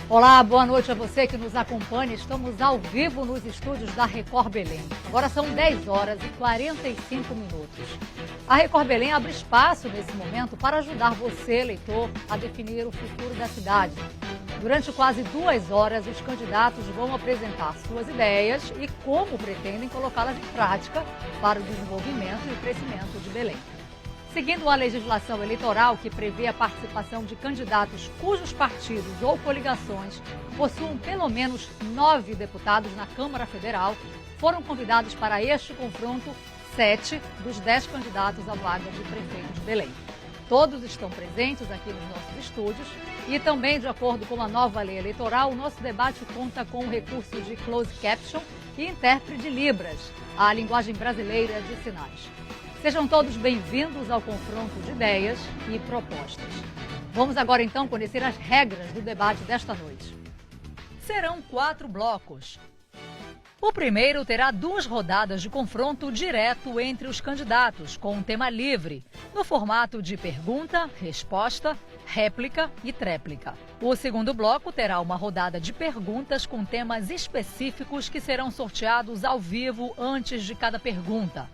Olá, boa noite a você que nos acompanha. Estamos ao vivo nos estúdios da Record Belém. Agora são 10 horas e 45 minutos. A Record Belém abre espaço nesse momento para ajudar você, eleitor, a definir o futuro da cidade. Durante quase 2 horas, os candidatos vão apresentar suas ideias e como pretendem colocá-las em prática para o desenvolvimento e o crescimento de Belém. Seguindo a legislação eleitoral que prevê a participação de candidatos cujos partidos ou coligações possuam pelo menos 9 deputados na Câmara Federal, foram convidados para este confronto 7 dos 10 candidatos à vaga de prefeito de Belém. Todos estão presentes aqui nos nossos estúdios e também, de acordo com a nova lei eleitoral, o nosso debate conta com o recurso de closed caption e intérprete de Libras, a linguagem brasileira de sinais. Sejam todos bem-vindos ao confronto de ideias e propostas. Vamos agora, então, conhecer as regras do debate desta noite. Serão 4 blocos. O primeiro terá 2 rodadas de confronto direto entre os candidatos, com um tema livre, no formato de pergunta, resposta, réplica e tréplica. O segundo bloco terá uma rodada de perguntas com temas específicos que serão sorteados ao vivo antes de cada pergunta.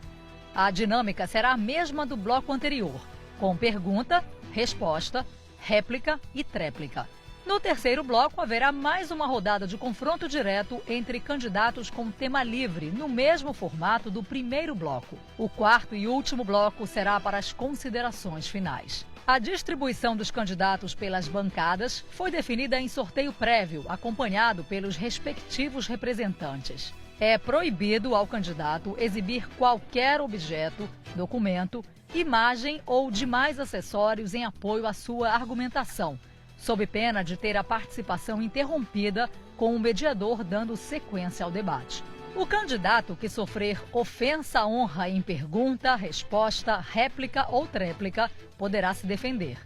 A dinâmica será a mesma do bloco anterior, com pergunta, resposta, réplica e tréplica. No terceiro bloco, haverá mais uma rodada de confronto direto entre candidatos com tema livre, no mesmo formato do primeiro bloco. O quarto e último bloco será para as considerações finais. A distribuição dos candidatos pelas bancadas foi definida em sorteio prévio, acompanhado pelos respectivos representantes. É proibido ao candidato exibir qualquer objeto, documento, imagem ou demais acessórios em apoio à sua argumentação, sob pena de ter a participação interrompida com o mediador dando sequência ao debate. O candidato que sofrer ofensa à honra em pergunta, resposta, réplica ou tréplica poderá se defender.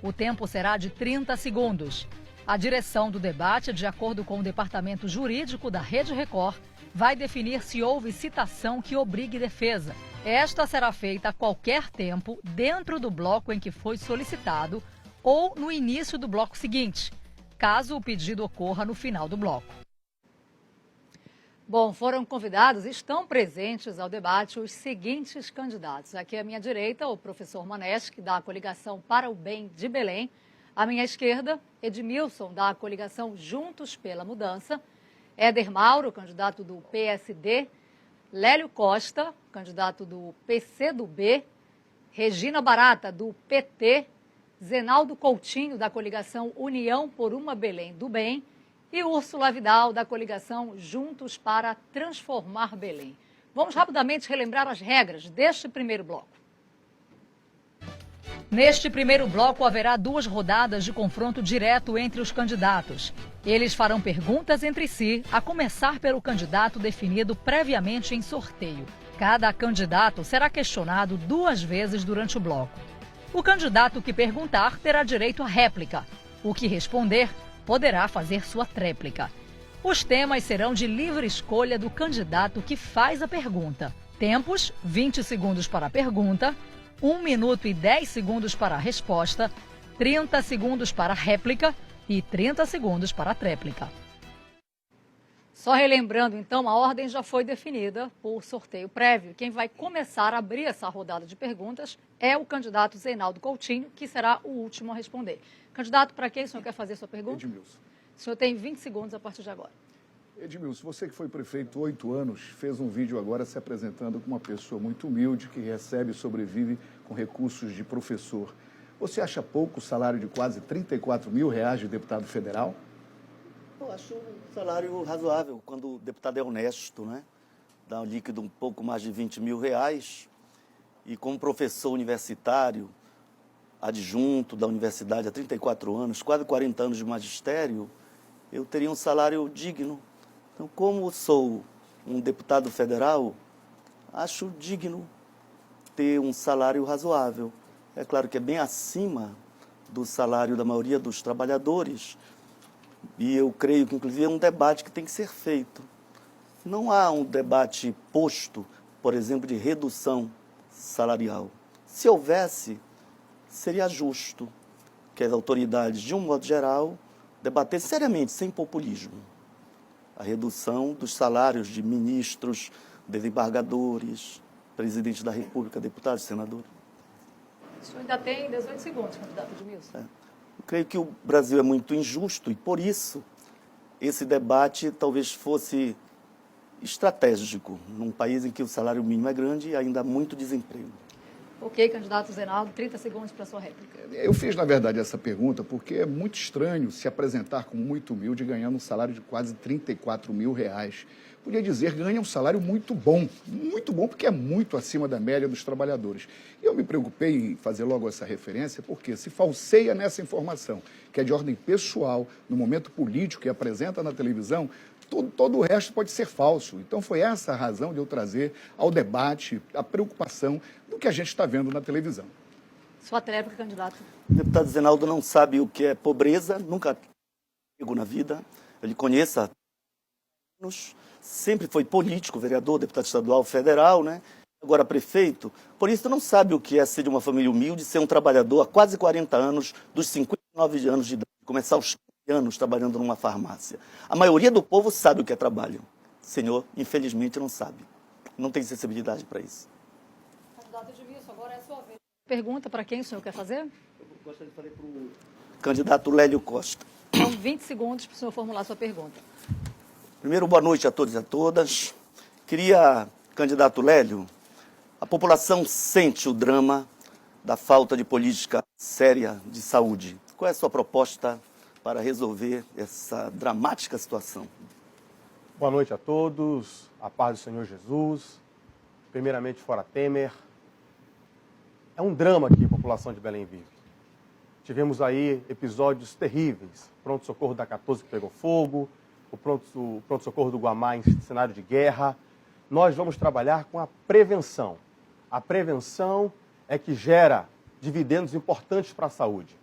O tempo será de 30 segundos. A direção do debate, de acordo com o Departamento Jurídico da Rede Record, vai definir se houve citação que obrigue defesa. Esta será feita a qualquer tempo dentro do bloco em que foi solicitado ou no início do bloco seguinte, caso o pedido ocorra no final do bloco. Bom, foram convidados, estão presentes ao debate os seguintes candidatos. Aqui à minha direita, o professor Maneschi, da Coligação para o Bem de Belém. À minha esquerda, Edmilson, da Coligação Juntos pela Mudança. Éder Mauro, candidato do PSD, Lélio Costa, candidato do PCdoB, Regina Barata, do PT, Zenaldo Coutinho, da coligação União por uma Belém do Bem e Úrsula Vidal, da coligação Juntos para Transformar Belém. Vamos rapidamente relembrar as regras deste primeiro bloco. Neste primeiro bloco, haverá 2 rodadas de confronto direto entre os candidatos. Eles farão perguntas entre si, a começar pelo candidato definido previamente em sorteio. Cada candidato será questionado 2 vezes durante o bloco. O candidato que perguntar terá direito à réplica. O que responder poderá fazer sua tréplica. Os temas serão de livre escolha do candidato que faz a pergunta. Tempos: 20 segundos para a pergunta, 1 minuto e 10 segundos para a resposta, 30 segundos para a réplica e 30 segundos para a tréplica. Só relembrando, então, a ordem já foi definida por sorteio prévio. Quem vai começar a abrir essa rodada de perguntas é o candidato Zenaldo Coutinho, que será o último a responder. Candidato, para quem o senhor quer fazer sua pergunta? Edmilson. O senhor tem 20 segundos a partir de agora. Edmilson, você que foi prefeito 8 anos, fez um vídeo agora se apresentando como uma pessoa muito humilde, que recebe e sobrevive com recursos de professor. Você acha pouco o salário de quase R$34 mil de deputado federal? Eu acho um salário razoável, quando o deputado é honesto, né? Dá um líquido um pouco mais de R$20 mil. E como professor universitário, adjunto da universidade há 34 anos, quase 40 anos de magistério, eu teria um salário digno. Então, como sou um deputado federal, acho digno ter um salário razoável. É claro que é bem acima do salário da maioria dos trabalhadores, e eu creio que, inclusive, é um debate que tem que ser feito. Não há um debate posto, por exemplo, de redução salarial. Se houvesse, seria justo que as autoridades, de um modo geral, debater seriamente, sem populismo, a redução dos salários de ministros, desembargadores, presidente da República, deputados, senadores. O senhor ainda tem 18 segundos, candidato Edmilson. Eu creio que o Brasil é muito injusto e, por isso, esse debate talvez fosse estratégico, num país em que o salário mínimo é grande e ainda há muito desemprego. Ok, candidato Zenaldo, 30 segundos para a sua réplica. Eu fiz, na verdade, essa pergunta porque é muito estranho se apresentar como muito humilde ganhando um salário de quase 34 mil reais. Podia dizer que ganha um salário muito bom porque é muito acima da média dos trabalhadores. E eu me preocupei em fazer logo essa referência porque se falseia nessa informação, que é de ordem pessoal, no momento político e apresenta na televisão, todo o resto pode ser falso. Então foi essa a razão de eu trazer ao debate a preocupação do que a gente está vendo na televisão. Sua réplica, candidato. O deputado Zenaldo não sabe o que é pobreza, nunca pegou na vida, ele conhece há anos, sempre foi político, vereador, deputado estadual, federal, né? Agora prefeito, por isso não sabe o que é ser de uma família humilde, ser um trabalhador há quase 40 anos, dos 59 anos de idade, começar aos 15 anos trabalhando numa farmácia. A maioria do povo sabe o que é trabalho. O senhor, infelizmente, não sabe. Não tem sensibilidade para isso. Candidato Edmilson, agora é a sua vez. Pergunta para quem o senhor quer fazer? Eu gostaria de fazer para o candidato Lélio Costa. Então, 20 segundos para o senhor formular sua pergunta. Primeiro, boa noite a todos e a todas. Queria, candidato Lélio, a população sente o drama da falta de política séria de saúde. Qual é a sua proposta para resolver essa dramática situação? Boa noite a todos, a paz do Senhor Jesus, primeiramente fora Temer. É um drama que a população de Belém vive. Tivemos aí episódios terríveis, pronto-socorro da 14 que pegou fogo, o pronto-socorro do Guamá em cenário de guerra. Nós vamos trabalhar com a prevenção. A prevenção é que gera dividendos importantes para a saúde.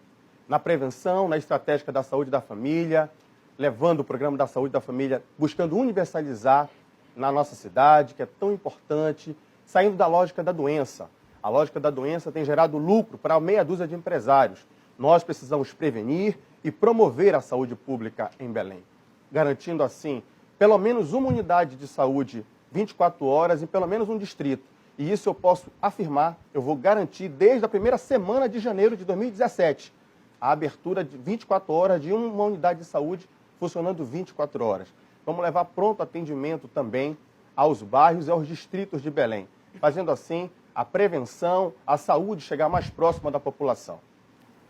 Na prevenção, na estratégia da saúde da família, levando o programa da saúde da família, buscando universalizar na nossa cidade, que é tão importante, saindo da lógica da doença. A lógica da doença tem gerado lucro para meia dúzia de empresários. Nós precisamos prevenir e promover a saúde pública em Belém, garantindo assim pelo menos uma unidade de saúde 24 horas em pelo menos um distrito. E isso eu posso afirmar, eu vou garantir desde a primeira semana de janeiro de 2017, a abertura de 24 horas de uma unidade de saúde funcionando 24 horas. Vamos levar pronto atendimento também aos bairros e aos distritos de Belém, fazendo assim a prevenção, a saúde chegar mais próxima da população.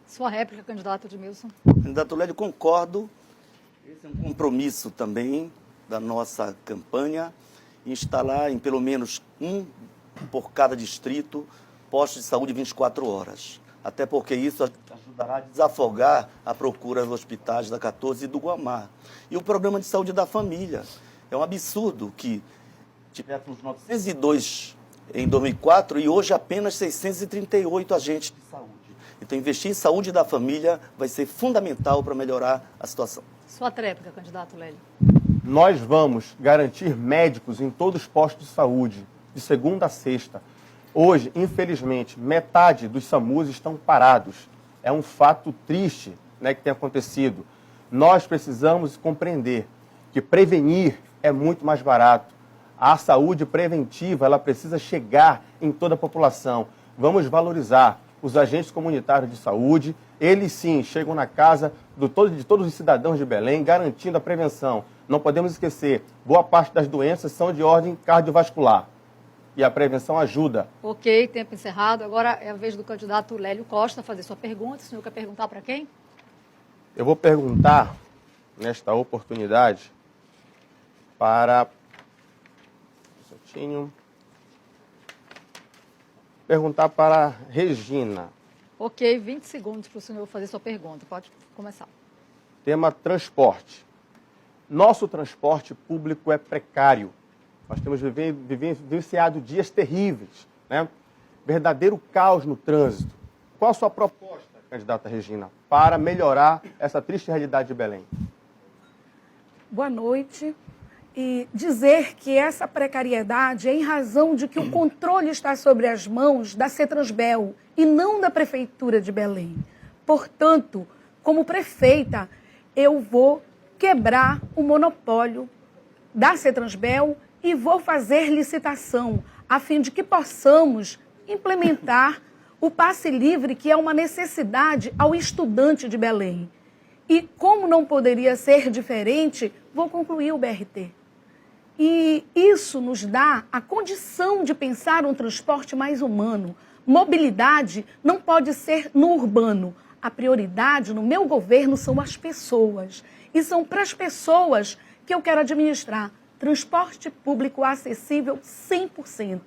Sua réplica, candidato Edmilson. Candidato Lélio, concordo. Esse é um compromisso também da nossa campanha, instalar em pelo menos um por cada distrito postos de saúde 24 horas. Até porque isso ajudará a desafogar a procura dos hospitais da 14 e do Guamá. E o programa de saúde da família. É um absurdo que tivéssemos 902 em 2004 e hoje apenas 638 agentes de saúde. Então, investir em saúde da família vai ser fundamental para melhorar a situação. Sua réplica, candidato Lélio. Nós vamos garantir médicos em todos os postos de saúde, de segunda a sexta. Hoje, infelizmente, metade dos SAMUs estão parados. É um fato triste, né, que tem acontecido. Nós precisamos compreender que prevenir é muito mais barato. A saúde preventiva, ela precisa chegar em toda a população. Vamos valorizar os agentes comunitários de saúde. Eles sim chegam na casa de todos os cidadãos de Belém, garantindo a prevenção. Não podemos esquecer, boa parte das doenças são de ordem cardiovascular. E a prevenção ajuda. Ok, tempo encerrado. Agora é a vez do candidato Lélio Costa fazer sua pergunta. O senhor quer perguntar para quem? Eu vou perguntar, nesta oportunidade, para... Perguntar para Regina. Ok, 20 segundos para o senhor fazer sua pergunta. Pode começar. Tema transporte. Nosso transporte público é precário. Nós temos vivenciado dias terríveis, né? Verdadeiro caos no trânsito. Qual a sua proposta, candidata Regina, para melhorar essa triste realidade de Belém? Boa noite. E dizer que essa precariedade é em razão de que o controle está sobre as mãos da CETRANSBEL e não da Prefeitura de Belém. Portanto, como prefeita, eu vou quebrar o monopólio da CETRANSBEL e vou fazer licitação, a fim de que possamos implementar o passe livre, que é uma necessidade ao estudante de Belém. E como não poderia ser diferente, vou concluir o BRT. E isso nos dá a condição de pensar um transporte mais humano. Mobilidade não pode ser no urbano. A prioridade no meu governo são as pessoas. E são para as pessoas que eu quero administrar transporte público acessível 100%.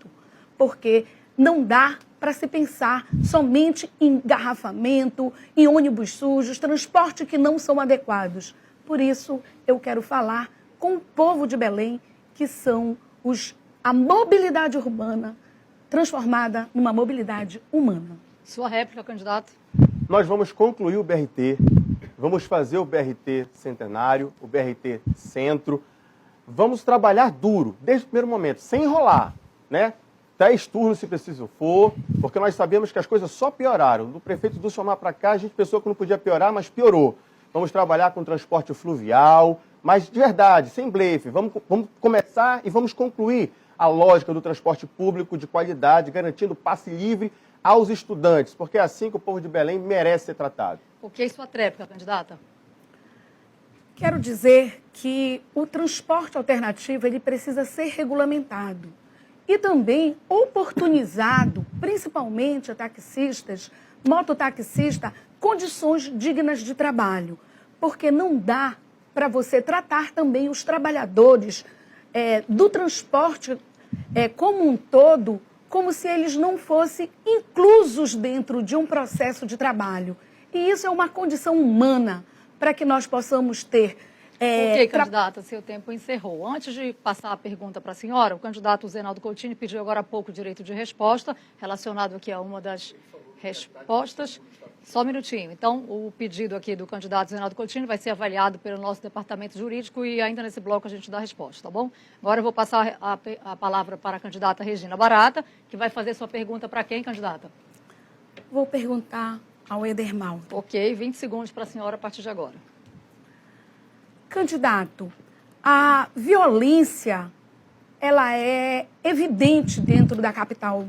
Porque não dá para se pensar somente em engarrafamento, em ônibus sujos, transporte que não são adequados. Por isso, eu quero falar com o povo de Belém, que são a mobilidade urbana transformada numa mobilidade humana. Sua réplica, candidato. Nós vamos concluir o BRT, vamos fazer o BRT Centenário, o BRT Centro. Vamos trabalhar duro, desde o primeiro momento, sem enrolar, né? 10 turnos se preciso for, porque nós sabemos que as coisas só pioraram. Do prefeito do Somar para cá, a gente pensou que não podia piorar, mas piorou. Vamos trabalhar com transporte fluvial, mas de verdade, sem blefe. Vamos começar e vamos concluir a lógica do transporte público de qualidade, garantindo passe livre aos estudantes, porque é assim que o povo de Belém merece ser tratado. Ok, sua tréplica, candidata. Quero dizer que o transporte alternativo ele precisa ser regulamentado e também oportunizado, principalmente a taxistas, mototaxistas, condições dignas de trabalho, porque não dá para você tratar também os trabalhadores do transporte como um todo, como se eles não fossem inclusos dentro de um processo de trabalho. E isso é uma condição humana para que nós possamos ter... Ok, candidata, seu tempo encerrou. Antes de passar a pergunta para a senhora, o candidato Zenaldo Coutinho pediu agora há pouco o direito de resposta, relacionado aqui a uma das respostas. Só um minutinho. Então, o pedido aqui do candidato Zenaldo Coutinho vai ser avaliado pelo nosso departamento jurídico e ainda nesse bloco a gente dá a resposta, tá bom? Agora eu vou passar a palavra para a candidata Regina Barata, que vai fazer sua pergunta para quem, candidata? Vou perguntar ao Edermaldo. Ok, 20 segundos para a senhora a partir de agora. Candidato, a violência, ela é evidente dentro da capital.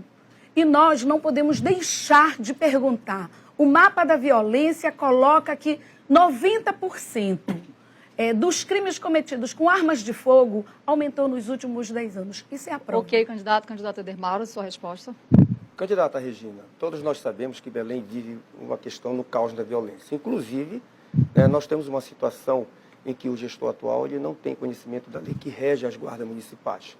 E nós não podemos deixar de perguntar. O mapa da violência coloca que 90% dos crimes cometidos com armas de fogo aumentou nos últimos 10 anos. Isso é a prova. Ok, candidato Edermaldo, sua resposta. Candidata Regina, todos nós sabemos que Belém vive uma questão no caos da violência. Inclusive, nós temos uma situação em que o gestor atual ele não tem conhecimento da lei que rege as guardas municipais.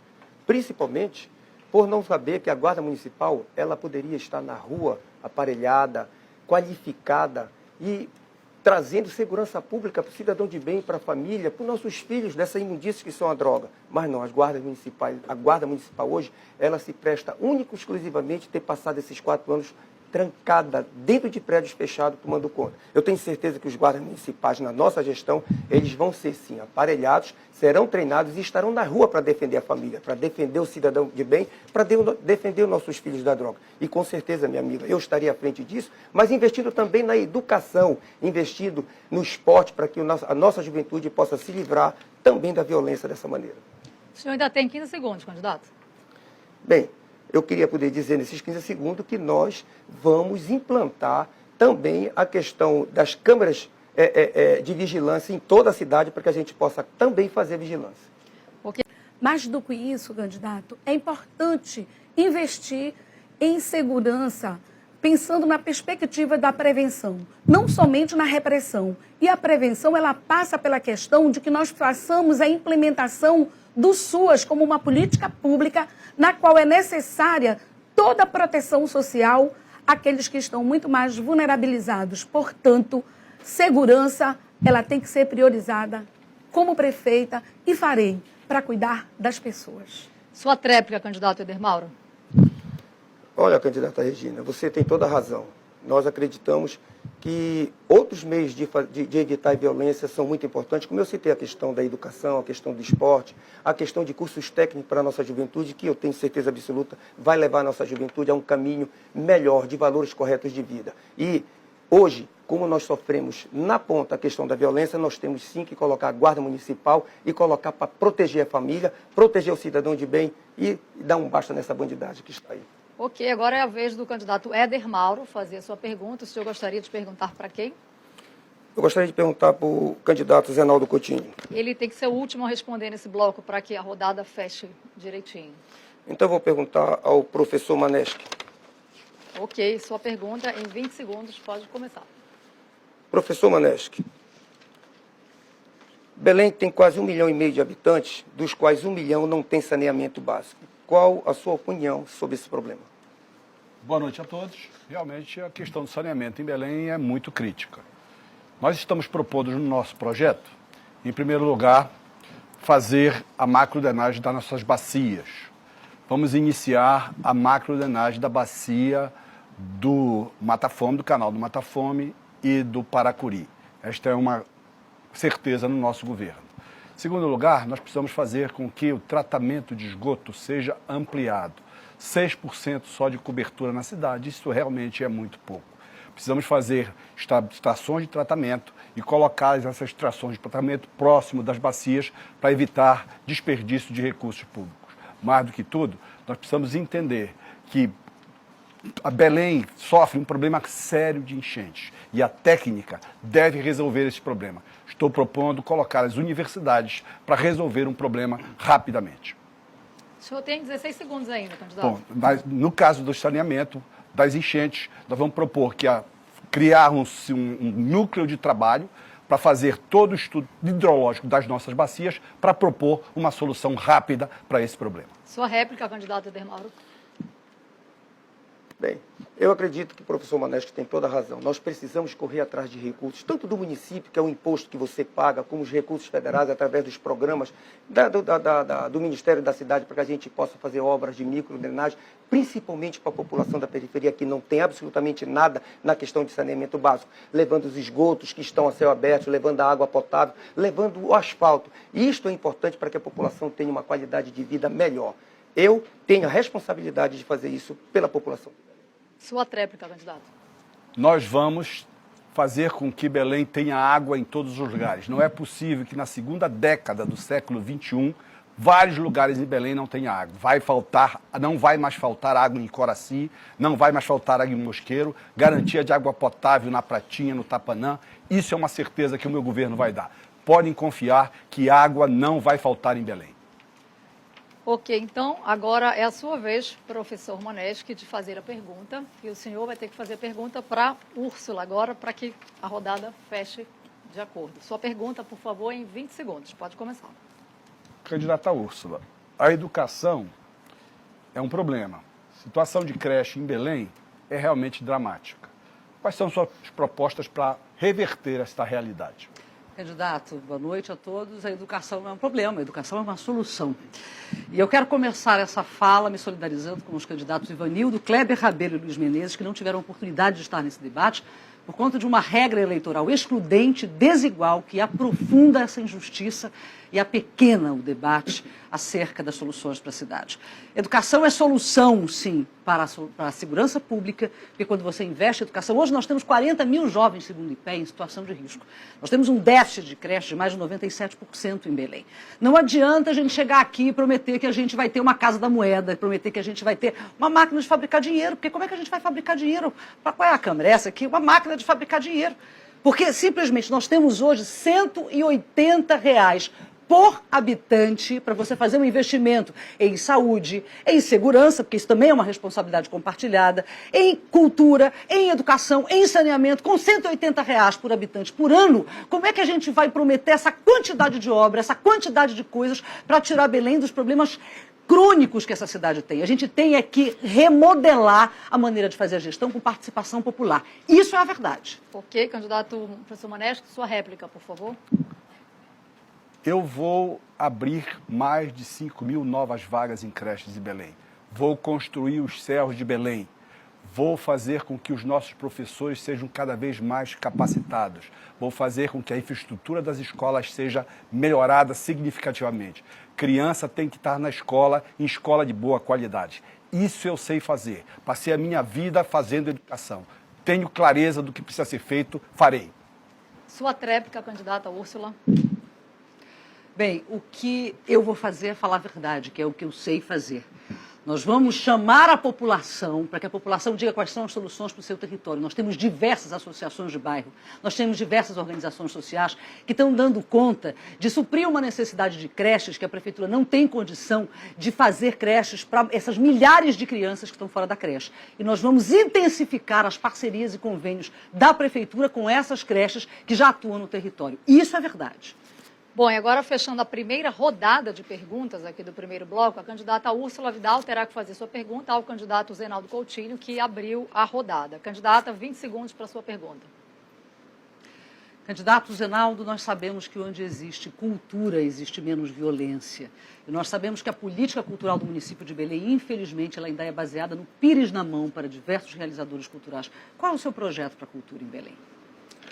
Principalmente por não saber que a guarda municipal ela poderia estar na rua, aparelhada, qualificada e trazendo segurança pública para o cidadão de bem, para a família, para os nossos filhos dessa imundícia que são a droga. Mas não, as guardas municipais, a guarda municipal hoje, ela se presta único e exclusivamente ter passado esses 4 anos trancada dentro de prédios fechados tomando conta. Eu tenho certeza que os guardas municipais, na nossa gestão, eles vão ser, sim, aparelhados, serão treinados e estarão na rua para defender a família, para defender o cidadão de bem, para defender os nossos filhos da droga. E com certeza, minha amiga, eu estaria à frente disso, mas investindo também na educação, investindo no esporte, para que a nossa juventude possa se livrar também da violência dessa maneira. O senhor ainda tem 15 segundos, candidato. Bem, eu queria poder dizer nesses 15 segundos que nós vamos implantar também a questão das câmeras de vigilância em toda a cidade para que a gente possa também fazer vigilância. Ok. Mais do que isso, candidato, é importante investir em segurança, pensando na perspectiva da prevenção, não somente na repressão. E a prevenção, ela passa pela questão de que nós façamos a implementação do SUAS como uma política pública na qual é necessária toda a proteção social àqueles que estão muito mais vulnerabilizados. Portanto, segurança, ela tem que ser priorizada como prefeita e farei para cuidar das pessoas. Sua tréplica, candidato Edermaldo. Olha, candidata Regina, você tem toda a razão. Nós acreditamos que outros meios de evitar a violência são muito importantes, como eu citei a questão da educação, a questão do esporte, a questão de cursos técnicos para a nossa juventude, que eu tenho certeza absoluta vai levar a nossa juventude a um caminho melhor, de valores corretos de vida. E Hoje, como nós sofremos na ponta a questão da violência, nós temos sim que colocar a guarda municipal e colocar para proteger a família, proteger o cidadão de bem e dar um basta nessa bandidagem que está aí. Ok, agora é a vez do candidato Éder Mauro fazer a sua pergunta. O senhor gostaria de perguntar para quem? Eu gostaria de perguntar para o candidato Zenaldo Coutinho. Ele tem que ser o último a responder nesse bloco para que a rodada feche direitinho. Então, eu vou perguntar ao professor Maneschi. Ok, sua pergunta em 20 segundos pode começar. Professor Maneschi, Belém tem quase 1,5 milhão de habitantes, dos quais 1 milhão não tem saneamento básico. Qual a sua opinião sobre esse problema? Boa noite a todos. Realmente a questão do saneamento em Belém é muito crítica. Nós estamos propondo no nosso projeto, em primeiro lugar, fazer a macrodenagem das nossas bacias. Vamos iniciar a macrodenagem da bacia do Mata Fome, do canal do Mata Fome e do Paracuri. Esta é uma certeza no nosso governo. Em segundo lugar, nós precisamos fazer com que o tratamento de esgoto seja ampliado. 6% só de cobertura na cidade, isso realmente é muito pouco. Precisamos fazer estações de tratamento e colocar essas estações de tratamento próximo das bacias para evitar desperdício de recursos públicos. Mais do que tudo, nós precisamos entender que a Belém sofre um problema sério de enchentes e a técnica deve resolver esse problema. Estou propondo colocar as universidades para resolver um problema rapidamente. O senhor tem 16 segundos ainda, candidato. Bom, no caso do saneamento, das enchentes, nós vamos propor que criar um núcleo de trabalho para fazer todo o estudo hidrológico das nossas bacias para propor uma solução rápida para esse problema. Sua réplica, candidato Éder Mauro. Bem, eu acredito que o professor Maneschi tem toda a razão. Nós precisamos correr atrás de recursos, tanto do município, que é o imposto que você paga, como os recursos federais, através dos programas do Ministério da Cidade, para que a gente possa fazer obras de microdrenagem, principalmente para a população da periferia, que não tem absolutamente nada na questão de saneamento básico, levando os esgotos que estão a céu aberto, levando a água potável, levando o asfalto. E isto é importante para que a população tenha uma qualidade de vida melhor. Eu tenho a responsabilidade de fazer isso pela população. Sua tréplica, candidato. Nós vamos fazer com que Belém tenha água em todos os lugares. Não é possível que na segunda década do século XXI, vários lugares em Belém não tenham água. Não vai mais faltar água em Coraci, não vai mais faltar água em Mosqueiro, garantia de água potável na Pratinha, no Tapanã. Isso é uma certeza que o meu governo vai dar. Podem confiar que água não vai faltar em Belém. Ok, então agora é a sua vez, professor Maneschi, de fazer a pergunta. E o senhor vai ter que fazer a pergunta para Úrsula agora, para que a rodada feche de acordo. Sua pergunta, por favor, em 20 segundos. Pode começar. Candidata Úrsula, a educação é um problema. A situação de creche em Belém é realmente dramática. Quais são suas propostas para reverter esta realidade? Candidato, boa noite a todos. A educação não é um problema, a educação é uma solução. E eu quero começar essa fala me solidarizando com os candidatos Ivanildo, Kleber Rabelo e Luiz Menezes, que não tiveram oportunidade de estar nesse debate, por conta de uma regra eleitoral excludente, desigual, que aprofunda essa injustiça e apequena o debate acerca das soluções para a cidade. Educação é solução, sim, para a segurança pública, porque quando você investe em educação... Hoje nós temos 40 mil jovens, segundo o IPEA, em situação de risco. Nós temos um déficit de creche de mais de 97% em Belém. Não adianta a gente chegar aqui e prometer que a gente vai ter uma casa da moeda, prometer que a gente vai ter uma máquina de fabricar dinheiro, porque como é que a gente vai fabricar dinheiro? Qual é a câmera? Essa aqui, uma máquina de fabricar dinheiro. Porque simplesmente nós temos hoje R$180 por habitante para você fazer um investimento em saúde, em segurança, porque isso também é uma responsabilidade compartilhada, em cultura, em educação, em saneamento, com R$180 por habitante por ano. Como é que a gente vai prometer essa quantidade de obra, essa quantidade de coisas para tirar Belém dos problemas crônicos que essa cidade tem? A gente tem é que remodelar a maneira de fazer a gestão com participação popular. Isso é a verdade. Ok, candidato professor Maneschi, sua réplica, por favor. Eu vou abrir mais de 5 mil novas vagas em creches em Belém. Vou construir os céus de Belém. Vou fazer com que os nossos professores sejam cada vez mais capacitados. Vou fazer com que a infraestrutura das escolas seja melhorada significativamente. Criança tem que estar na escola, em escola de boa qualidade. Isso eu sei fazer. Passei a minha vida fazendo educação. tenho clareza do que precisa ser feito, farei. Sua tréplica, candidata Úrsula. Bem, o que eu vou fazer é falar a verdade, que é o que eu sei fazer. Nós vamos chamar a população, para que a população diga quais são as soluções para o seu território. Nós temos diversas associações de bairro, nós temos diversas organizações sociais que estão dando conta de suprir uma necessidade de creches, que a prefeitura não tem condição de fazer creches para essas milhares de crianças que estão fora da creche. E nós vamos intensificar as parcerias e convênios da prefeitura com essas creches que já atuam no território. Isso é verdade. Bom, e agora fechando a primeira rodada de perguntas aqui do primeiro bloco, a candidata Úrsula Vidal terá que fazer sua pergunta ao candidato Zenaldo Coutinho, que abriu a rodada. Candidata, 20 segundos para a sua pergunta. Candidato Zenaldo, nós sabemos que onde existe cultura, existe menos violência. E nós sabemos que a política cultural do município de Belém, infelizmente, ela ainda é baseada no pires na mão para diversos realizadores culturais. Qual é o seu projeto para a cultura em Belém?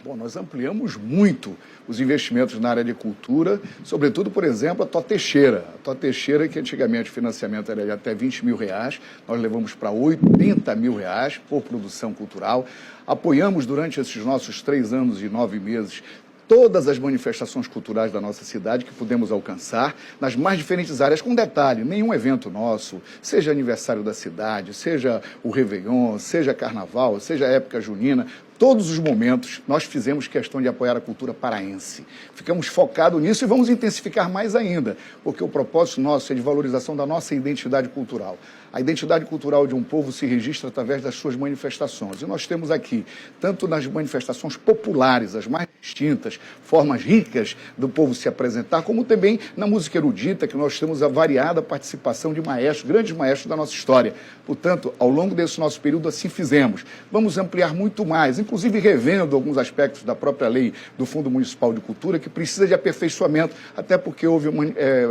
Bom, nós ampliamos muito os investimentos na área de cultura, sobretudo, por exemplo, a Tó Teixeira. A Tó Teixeira, que antigamente o financiamento era de até 20 mil reais, nós levamos para 80 mil reais por produção cultural. Apoiamos durante esses nossos 3 anos e 9 meses todas as manifestações culturais da nossa cidade que pudemos alcançar, nas mais diferentes áreas, com detalhe, nenhum evento nosso, seja aniversário da cidade, seja o Réveillon, seja Carnaval, seja a época junina, todos os momentos nós fizemos questão de apoiar a cultura paraense. Ficamos focados nisso e vamos intensificar mais ainda, porque o propósito nosso é de valorização da nossa identidade cultural. A identidade cultural de um povo se registra através das suas manifestações. E nós temos aqui, tanto nas manifestações populares, as mais distintas, formas ricas do povo se apresentar, como também na música erudita, que nós temos a variada participação de maestros, grandes maestros da nossa história. Portanto, ao longo desse nosso período, assim fizemos. Vamos ampliar muito mais, inclusive revendo alguns aspectos da própria lei do Fundo Municipal de Cultura, que precisa de aperfeiçoamento, até porque houve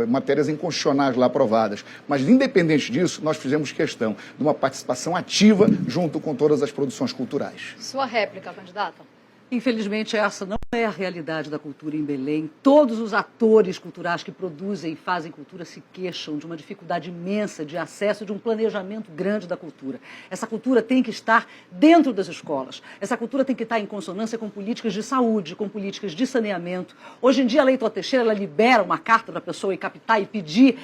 matérias inconstitucionais lá aprovadas. Mas, independente disso, nós fizemos questão de uma participação ativa junto com todas as produções culturais. Sua réplica, candidata. Infelizmente, essa não é a realidade da cultura em Belém. Todos os atores culturais que produzem e fazem cultura se queixam de uma dificuldade imensa de acesso, de um planejamento grande da cultura. Essa cultura tem que estar dentro das escolas. Essa cultura tem que estar em consonância com políticas de saúde, com políticas de saneamento. Hoje em dia, a Lei Tó Teixeira, ela libera uma carta para a pessoa ir captar e pedir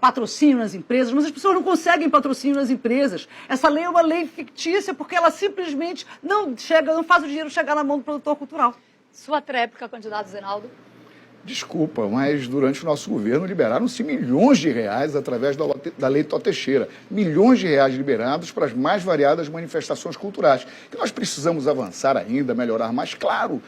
patrocínio nas empresas, mas as pessoas não conseguem patrocínio nas empresas. Essa lei é uma lei fictícia porque ela simplesmente não faz o dinheiro chegar na mão do produtor cultural. Sua tréplica, candidato Zenaldo. Desculpa, mas durante o nosso governo liberaram-se milhões de reais através da Lei Tó Teixeira. Milhões de reais liberados para as mais variadas manifestações culturais. Que nós precisamos avançar ainda, melhorar mais. Claro,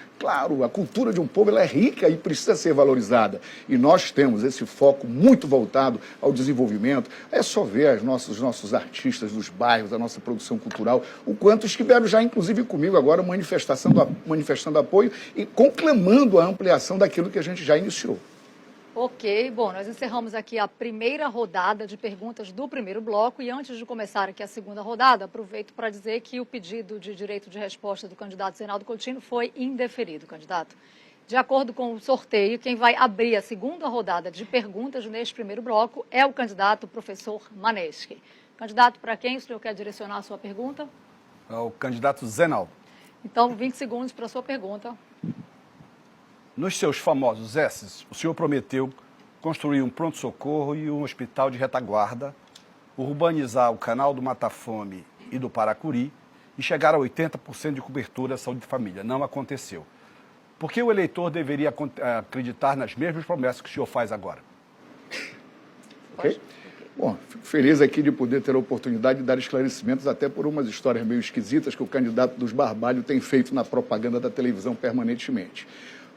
a cultura de um povo ela é rica e precisa ser valorizada. E nós temos esse foco muito voltado ao desenvolvimento. É só ver os nossos artistas dos bairros, a nossa produção cultural, o quanto estiveram já, inclusive comigo agora, manifestando apoio e conclamando a ampliação daquilo que a gente já iniciou. Ok, bom, nós encerramos aqui a primeira rodada de perguntas do primeiro bloco e antes de começar aqui a segunda rodada, aproveito para dizer que o pedido de direito de resposta do candidato Zenaldo Coutinho foi indeferido, candidato. De acordo com o sorteio, quem vai abrir a segunda rodada de perguntas neste primeiro bloco é o candidato professor Maneschi. Candidato, para quem o senhor quer direcionar a sua pergunta? É o candidato Zenaldo. Então, 20 segundos para a sua pergunta. Nos seus famosos S's, o senhor prometeu construir um pronto-socorro e um hospital de retaguarda, urbanizar o canal do Mata-Fome e do Paracuri e chegar a 80% de cobertura à saúde de família. Não aconteceu. Por que o eleitor deveria acreditar nas mesmas promessas que o senhor faz agora? Ok? Bom, fico feliz aqui de poder ter a oportunidade de dar esclarecimentos até por umas histórias meio esquisitas que o candidato dos Barbalho tem feito na propaganda da televisão permanentemente.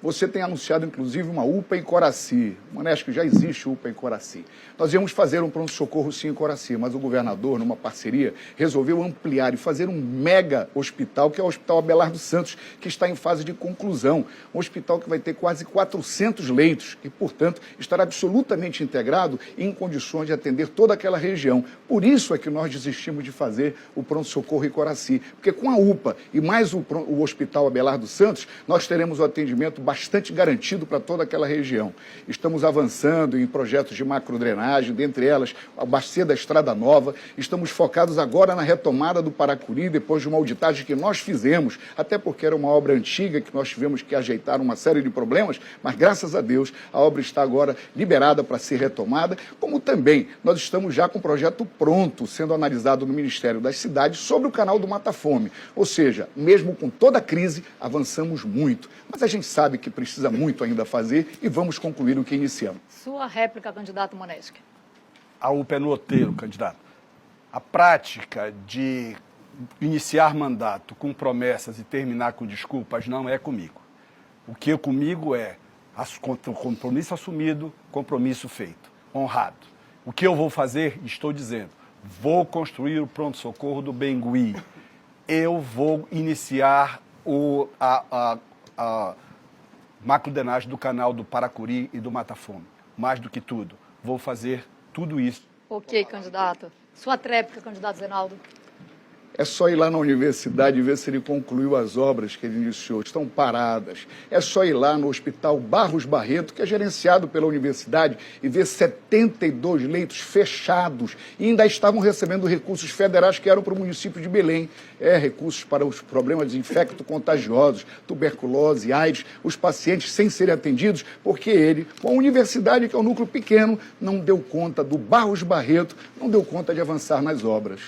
Você tem anunciado, inclusive, uma UPA em Coraci. Maneschi, já existe UPA em Coraci. Nós íamos fazer um pronto-socorro, sim, em Coraci, mas o governador, numa parceria, resolveu ampliar e fazer um mega hospital, que é o Hospital Abelardo Santos, que está em fase de conclusão. Um hospital que vai ter quase 400 leitos e, portanto, estará absolutamente integrado e em condições de atender toda aquela região. Por isso é que nós desistimos de fazer o pronto-socorro em Coraci, porque com a UPA e mais o Hospital Abelardo Santos, nós teremos o atendimento bastante garantido para toda aquela região. Estamos avançando em projetos de macrodrenagem, dentre elas a bacia da Estrada Nova. Estamos focados agora na retomada do Paracuri, depois de uma auditagem que nós fizemos, até porque era uma obra antiga que nós tivemos que ajeitar uma série de problemas, mas graças a Deus a obra está agora liberada para ser retomada, como também nós estamos já com o projeto pronto, sendo analisado no Ministério das Cidades sobre o canal do Mata Fome. Ou seja, mesmo com toda a crise, avançamos muito. Mas a gente sabe que precisa muito ainda fazer e vamos concluir o que iniciamos. Sua réplica, candidato Moneschi. Ao penoteiro, candidato. A prática de iniciar mandato com promessas e terminar com desculpas não é comigo. O que é comigo é compromisso assumido, compromisso feito, honrado. O que eu vou fazer? Estou dizendo, vou construir o pronto-socorro do Bengui. Eu vou iniciar a macrodrenagem do canal do Paracuri e do Mata Fome. Mais do que tudo, vou fazer tudo isso. Ok, candidato. Sua tréplica, candidato Zenaldo. É só ir lá na universidade e ver se ele concluiu as obras que ele iniciou. Estão paradas. É só ir lá no Hospital Barros Barreto, que é gerenciado pela universidade, e ver 72 leitos fechados. E ainda estavam recebendo recursos federais que eram para o município de Belém. Recursos para os problemas infecto-contagiosos, tuberculose, AIDS, os pacientes sem serem atendidos, porque ele, com a universidade, que é um núcleo pequeno, não deu conta do Barros Barreto, não deu conta de avançar nas obras.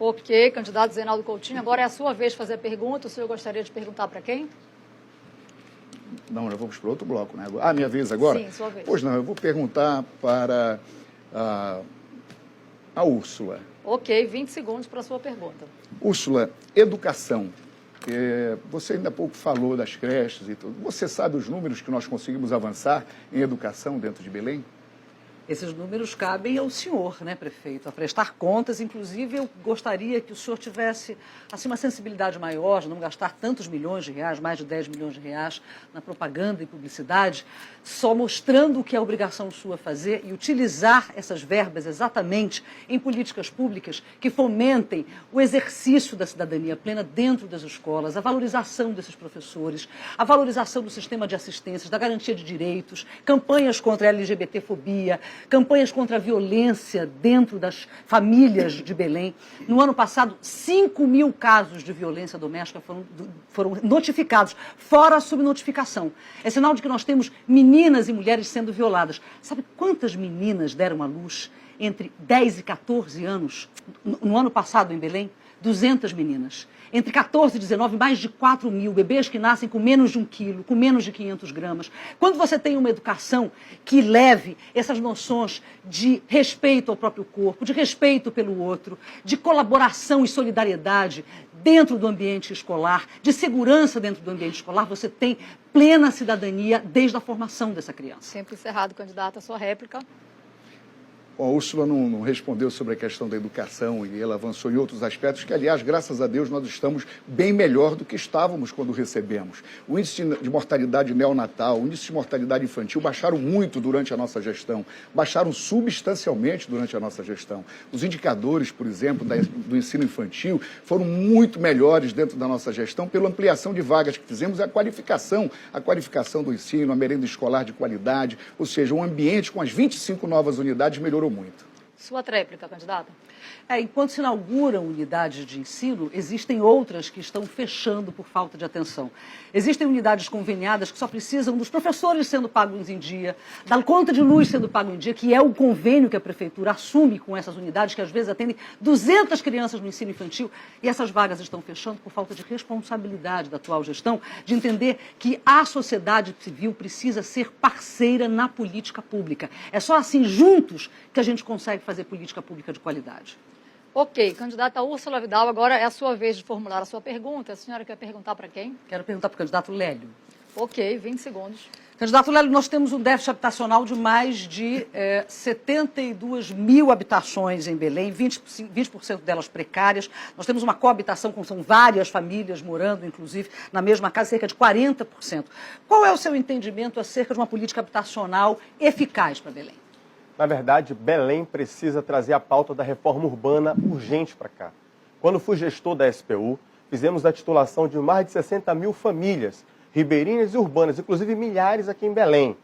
Ok, candidato Zenaldo Coutinho. Agora é a sua vez de fazer a pergunta. O senhor gostaria de perguntar para quem? Não, já vamos para outro bloco, né? Ah, minha vez agora? Sim, sua vez. Pois não, eu vou perguntar para a Úrsula. Ok, 20 segundos para a sua pergunta. Úrsula, educação. Você ainda há pouco falou das creches e tudo. Você sabe os números que nós conseguimos avançar em educação dentro de Belém? Esses números cabem ao senhor, né, prefeito, a prestar contas. Inclusive, eu gostaria que o senhor tivesse assim, uma sensibilidade maior, de não gastar tantos milhões de reais, mais de 10 milhões de reais, na propaganda e publicidade, só mostrando o que é obrigação sua fazer e utilizar essas verbas exatamente em políticas públicas que fomentem o exercício da cidadania plena dentro das escolas, a valorização desses professores, a valorização do sistema de assistências, da garantia de direitos, campanhas contra a LGBTfobia, campanhas contra a violência dentro das famílias de Belém. No ano passado, 5.000 casos de violência doméstica foram notificados, fora a subnotificação. É sinal de que nós temos meninas e mulheres sendo violadas. Sabe quantas meninas deram à luz entre 10 e 14 anos no ano passado em Belém? 200 meninas. Entre 14 e 19, mais de 4.000 bebês que nascem com menos de 1 quilo, com menos de 500 gramas. Quando você tem uma educação que leve essas noções de respeito ao próprio corpo, de respeito pelo outro, de colaboração e solidariedade dentro do ambiente escolar, de segurança dentro do ambiente escolar, você tem plena cidadania desde a formação dessa criança. Sempre encerrado, candidato, a sua réplica. Bom, a Úrsula não respondeu sobre a questão da educação e ela avançou em outros aspectos que, aliás, graças a Deus, nós estamos bem melhor do que estávamos quando recebemos. O índice de mortalidade neonatal, o índice de mortalidade infantil baixaram muito durante a nossa gestão, baixaram substancialmente durante a nossa gestão. Os indicadores, por exemplo, do ensino infantil foram muito melhores dentro da nossa gestão pela ampliação de vagas que fizemos e a qualificação do ensino, a merenda escolar de qualidade, ou seja, um ambiente com as 25 novas unidades melhorou muito. Sua tréplica, candidata. Enquanto se inauguram unidades de ensino, existem outras que estão fechando por falta de atenção. Existem unidades conveniadas que só precisam dos professores sendo pagos em dia, da conta de luz sendo pago em dia, que é o convênio que a prefeitura assume com essas unidades, que às vezes atendem 200 crianças no ensino infantil, e essas vagas estão fechando por falta de responsabilidade da atual gestão, de entender que a sociedade civil precisa ser parceira na política pública. É só assim, juntos, que a gente consegue fazer política pública de qualidade. Ok, candidata Úrsula Vidal, agora é a sua vez de formular a sua pergunta. A senhora quer perguntar para quem? Quero perguntar para o candidato Lélio. Ok, 20 segundos. Candidato Lélio, nós temos um déficit habitacional de mais de 72 mil habitações em Belém, 20% delas precárias. Nós temos uma coabitação, são várias famílias morando, inclusive, na mesma casa, cerca de 40%. Qual é o seu entendimento acerca de uma política habitacional eficaz para Belém? Na verdade, Belém precisa trazer a pauta da reforma urbana urgente para cá. Quando fui gestor da SPU, fizemos a titulação de mais de 60 mil famílias, ribeirinhas e urbanas, inclusive milhares aqui em Belém.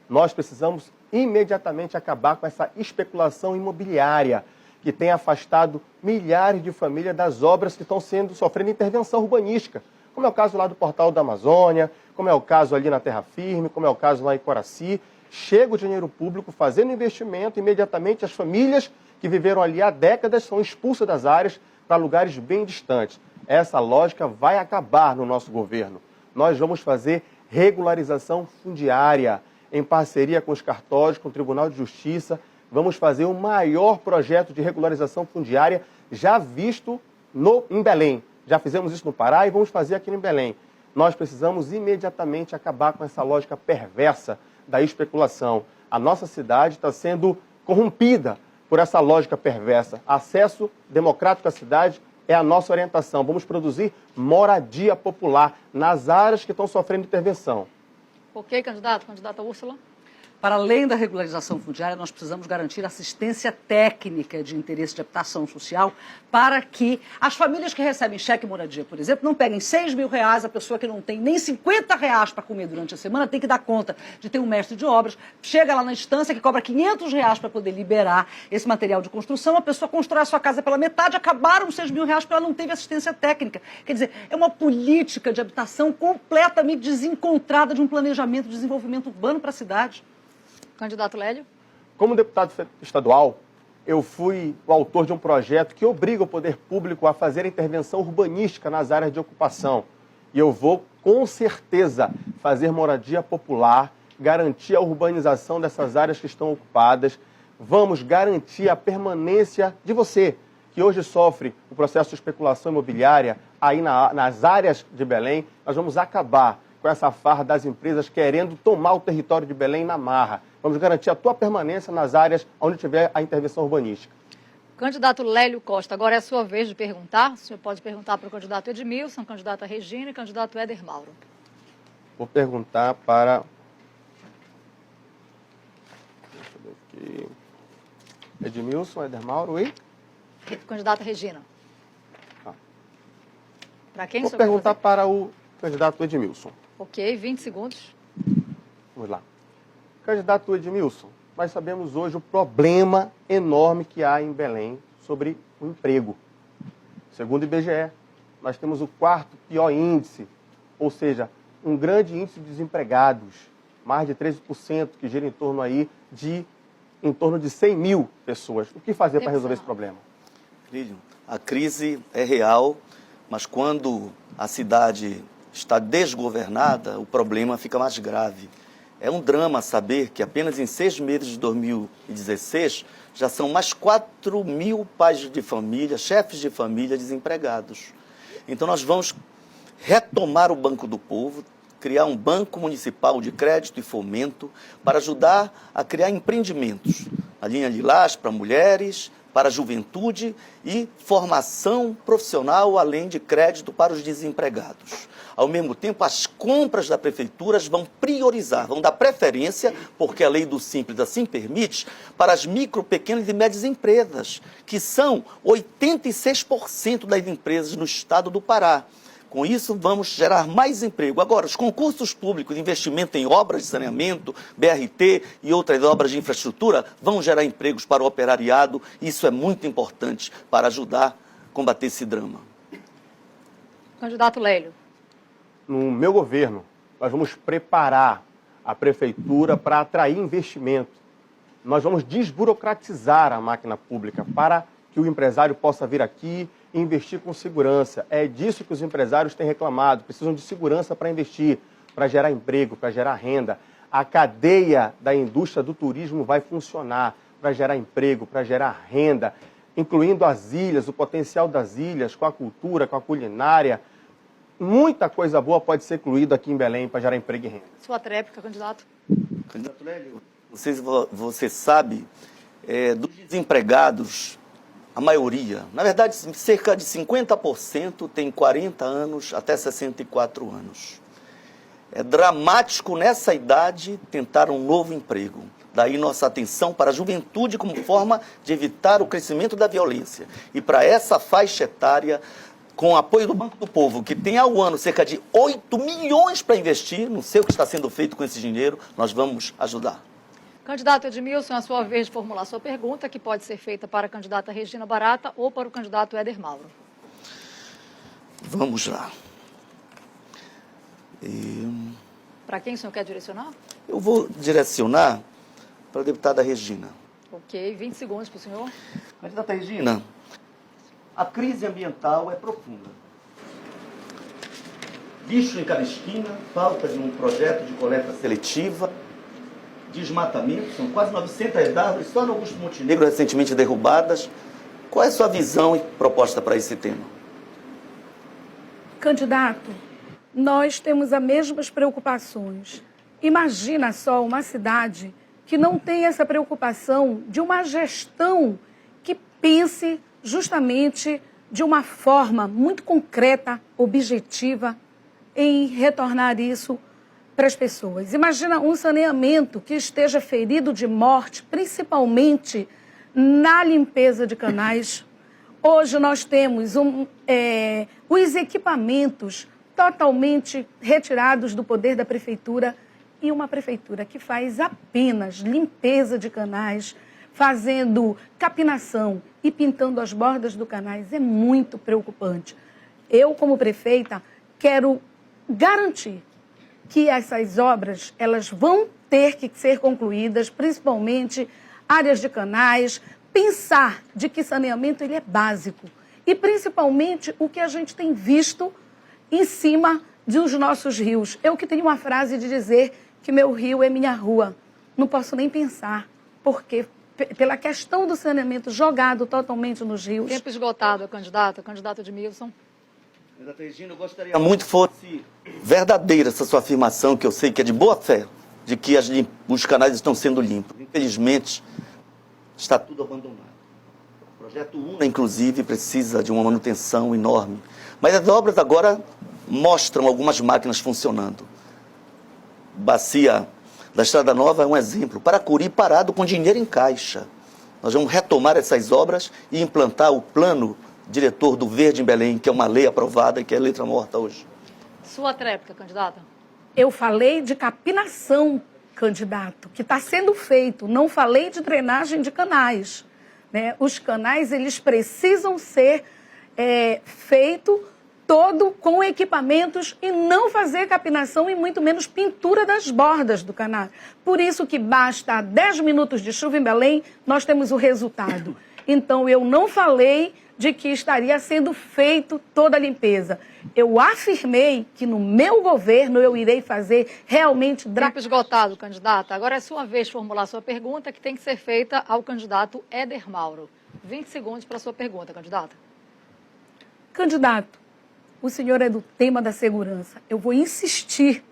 Nós precisamos imediatamente acabar com essa especulação imobiliária que tem afastado milhares de famílias das obras que estão sofrendo intervenção urbanística, como é o caso lá do Portal da Amazônia, como é o caso ali na Terra Firme, como é o caso lá em Coraci. Chega o dinheiro público fazendo investimento, imediatamente as famílias que viveram ali há décadas são expulsas das áreas para lugares bem distantes. Essa lógica vai acabar no nosso governo. Nós vamos fazer regularização fundiária em parceria com os cartórios, com o Tribunal de Justiça. Vamos fazer o maior projeto de regularização fundiária já visto em Belém. Já fizemos isso no Pará e vamos fazer aqui em Belém. Nós precisamos imediatamente acabar com essa lógica perversa da especulação. A nossa cidade está sendo corrompida por essa lógica perversa. Acesso democrático à cidade é a nossa orientação. Vamos produzir moradia popular nas áreas que estão sofrendo intervenção. Ok, candidato? Candidata Úrsula? Para além da regularização fundiária, nós precisamos garantir assistência técnica de interesse de habitação social para que as famílias que recebem cheque moradia, por exemplo, não peguem R$6.000, a pessoa que não tem nem R$50 para comer durante a semana tem que dar conta de ter um mestre de obras, chega lá na instância que cobra R$500 para poder liberar esse material de construção, a pessoa constrói a sua casa pela metade, acabaram os R$6.000 porque ela não teve assistência técnica. Quer dizer, é uma política de habitação completamente desencontrada de um planejamento de desenvolvimento urbano para a cidade. Candidato Lélio? Como deputado estadual, eu fui o autor de um projeto que obriga o poder público a fazer intervenção urbanística nas áreas de ocupação. E eu vou, com certeza, fazer moradia popular, garantir a urbanização dessas áreas que estão ocupadas. Vamos garantir a permanência de você, que hoje sofre o processo de especulação imobiliária aí nas áreas de Belém. Nós vamos acabar com essa farra das empresas querendo tomar o território de Belém na marra. Vamos garantir a tua permanência nas áreas onde tiver a intervenção urbanística. Candidato Lélio Costa, agora é a sua vez de perguntar. O senhor pode perguntar para o candidato Edmilson, candidata Regina e candidato Éder Mauro. Vou perguntar para... Deixa eu ver aqui. Edmilson, Éder Mauro e... Candidata Regina. Para quem Vou perguntar para o candidato Edmilson. Ok, 20 segundos. Vamos lá. Candidato Edmilson, nós sabemos hoje o problema enorme que há em Belém sobre o emprego. Segundo o IBGE, nós temos o 4º pior índice, ou seja, um grande índice de desempregados, mais de 13%, que gira em torno de 100 mil pessoas. O que fazer para resolver esse problema? Filho, a crise é real, mas quando a cidade está desgovernada, o problema fica mais grave. É um drama saber que apenas em 6 meses de 2016 já são mais 4.000 pais de família, chefes de família desempregados. Então nós vamos retomar o Banco do Povo, criar um banco municipal de crédito e fomento para ajudar a criar empreendimentos. A linha Lilás para mulheres, para a juventude e formação profissional, além de crédito para os desempregados. Ao mesmo tempo, as compras da prefeitura vão priorizar, vão dar preferência, porque a lei do Simples assim permite, para as micro, pequenas e médias empresas, que são 86% das empresas no estado do Pará. Com isso, vamos gerar mais emprego. Agora, os concursos públicos, investimento em obras de saneamento, BRT e outras obras de infraestrutura, vão gerar empregos para o operariado. Isso é muito importante para ajudar a combater esse drama. Candidato Lélio. No meu governo, nós vamos preparar a prefeitura para atrair investimento. Nós vamos desburocratizar a máquina pública para que o empresário possa vir aqui e investir com segurança. É disso que os empresários têm reclamado. Precisam de segurança para investir, para gerar emprego, para gerar renda. A cadeia da indústria do turismo vai funcionar para gerar emprego, para gerar renda, incluindo as ilhas, o potencial das ilhas, com a cultura, com a culinária. Muita coisa boa pode ser incluída aqui em Belém para gerar emprego e renda. Sua tréplica, candidato. Candidato Lélio, não sei se você sabe, dos desempregados, a maioria, na verdade, cerca de 50% tem 40 anos até 64 anos. É dramático nessa idade tentar um novo emprego. Daí nossa atenção para a juventude como forma de evitar o crescimento da violência. E para essa faixa etária, com o apoio do Banco do Povo, que tem ao ano cerca de 8 milhões para investir, não sei o que está sendo feito com esse dinheiro, nós vamos ajudar. Candidato Edmilson, é a sua vez de formular sua pergunta, que pode ser feita para a candidata Regina Barata ou para o candidato Éder Mauro. Vamos lá. Para quem o senhor quer direcionar? Eu vou direcionar para a deputada Regina. Ok, 20 segundos para o senhor. Candidata Regina, a crise ambiental é profunda. Lixo em cada esquina, falta de um projeto de coleta seletiva, desmatamento, são quase 900 árvores só no Augusto Montenegro recentemente derrubadas. Qual é a sua visão e proposta para esse tema? Candidato, nós temos as mesmas preocupações. Imagina só uma cidade que não tem essa preocupação de uma gestão que pense justamente de uma forma muito concreta, objetiva, em retornar isso para as pessoas. Imagina um saneamento que esteja ferido de morte, principalmente na limpeza de canais. Hoje nós temos os equipamentos totalmente retirados do poder da prefeitura e uma prefeitura que faz apenas limpeza de canais, fazendo capinação e pintando as bordas do canais é muito preocupante. Eu, como prefeita, quero garantir que essas obras elas vão ter que ser concluídas, principalmente áreas de canais, pensar de que saneamento ele é básico e principalmente o que a gente tem visto em cima dos nossos rios. Eu que tenho uma frase de dizer que meu rio é minha rua. Não posso nem pensar, porque pela questão do saneamento jogado totalmente nos rios. Tempo esgotado, candidato Edmilson. Candidata Regina, eu gostaria muito que fosse verdadeira essa sua afirmação, que eu sei que é de boa fé, de que os canais estão sendo limpos. Infelizmente, está tudo abandonado. O projeto UNA, inclusive, precisa de uma manutenção enorme. Mas as obras agora mostram algumas máquinas funcionando. Bacia da Estrada Nova é um exemplo. Paracuri parado com dinheiro em caixa. Nós vamos retomar essas obras e implantar o plano diretor do Verde em Belém, que é uma lei aprovada e que é letra morta hoje. Sua tréplica, candidata. Eu falei de capinação, candidato, que está sendo feito. Não falei de drenagem de canais, né? Os canais eles precisam ser feitos todo com equipamentos e não fazer capinação e muito menos pintura das bordas do canal. Por isso que basta 10 minutos de chuva em Belém, nós temos o resultado. Então eu não falei de que estaria sendo feito toda a limpeza. Eu afirmei que no meu governo eu irei fazer realmente... Tempo esgotado, candidata. Agora é sua vez de formular sua pergunta, que tem que ser feita ao candidato Éder Mauro. 20 segundos para a sua pergunta, candidata. Candidato, o senhor é do tema da segurança. Eu vou insistir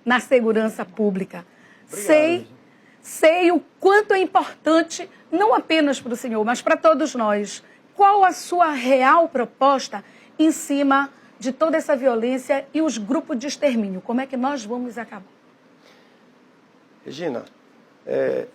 na segurança pública. Sei o quanto é importante, não apenas para o senhor, mas para todos nós. Qual a sua real proposta em cima de toda essa violência e os grupos de extermínio? Como é que nós vamos acabar? Regina,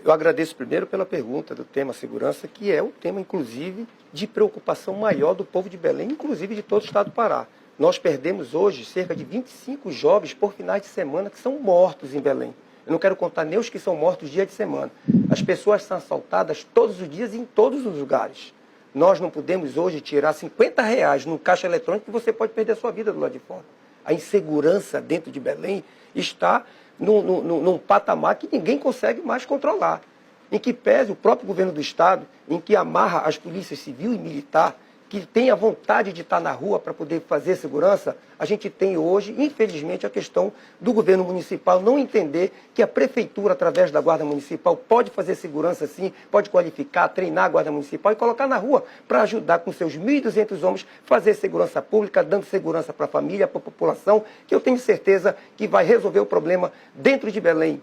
eu agradeço primeiro pela pergunta do tema segurança, que é o tema, inclusive, de preocupação maior do povo de Belém, inclusive de todo o estado do Pará. Nós perdemos hoje cerca de 25 jovens por finais de semana que são mortos em Belém. Eu não quero contar nem os que são mortos dia de semana. As pessoas são assaltadas todos os dias em todos os lugares. Nós não podemos hoje tirar R$50 num caixa eletrônico que você pode perder a sua vida do lado de fora. A insegurança dentro de Belém está num patamar que ninguém consegue mais controlar. Em que pese o próprio governo do Estado, em que amarra as polícias civil e militar, que tem a vontade de estar na rua para poder fazer segurança, a gente tem hoje, infelizmente, a questão do governo municipal não entender que a prefeitura, através da Guarda Municipal, pode fazer segurança sim, pode qualificar, treinar a Guarda Municipal e colocar na rua para ajudar com seus 1.200 homens fazer segurança pública, dando segurança para a família, para a população, que eu tenho certeza que vai resolver o problema dentro de Belém.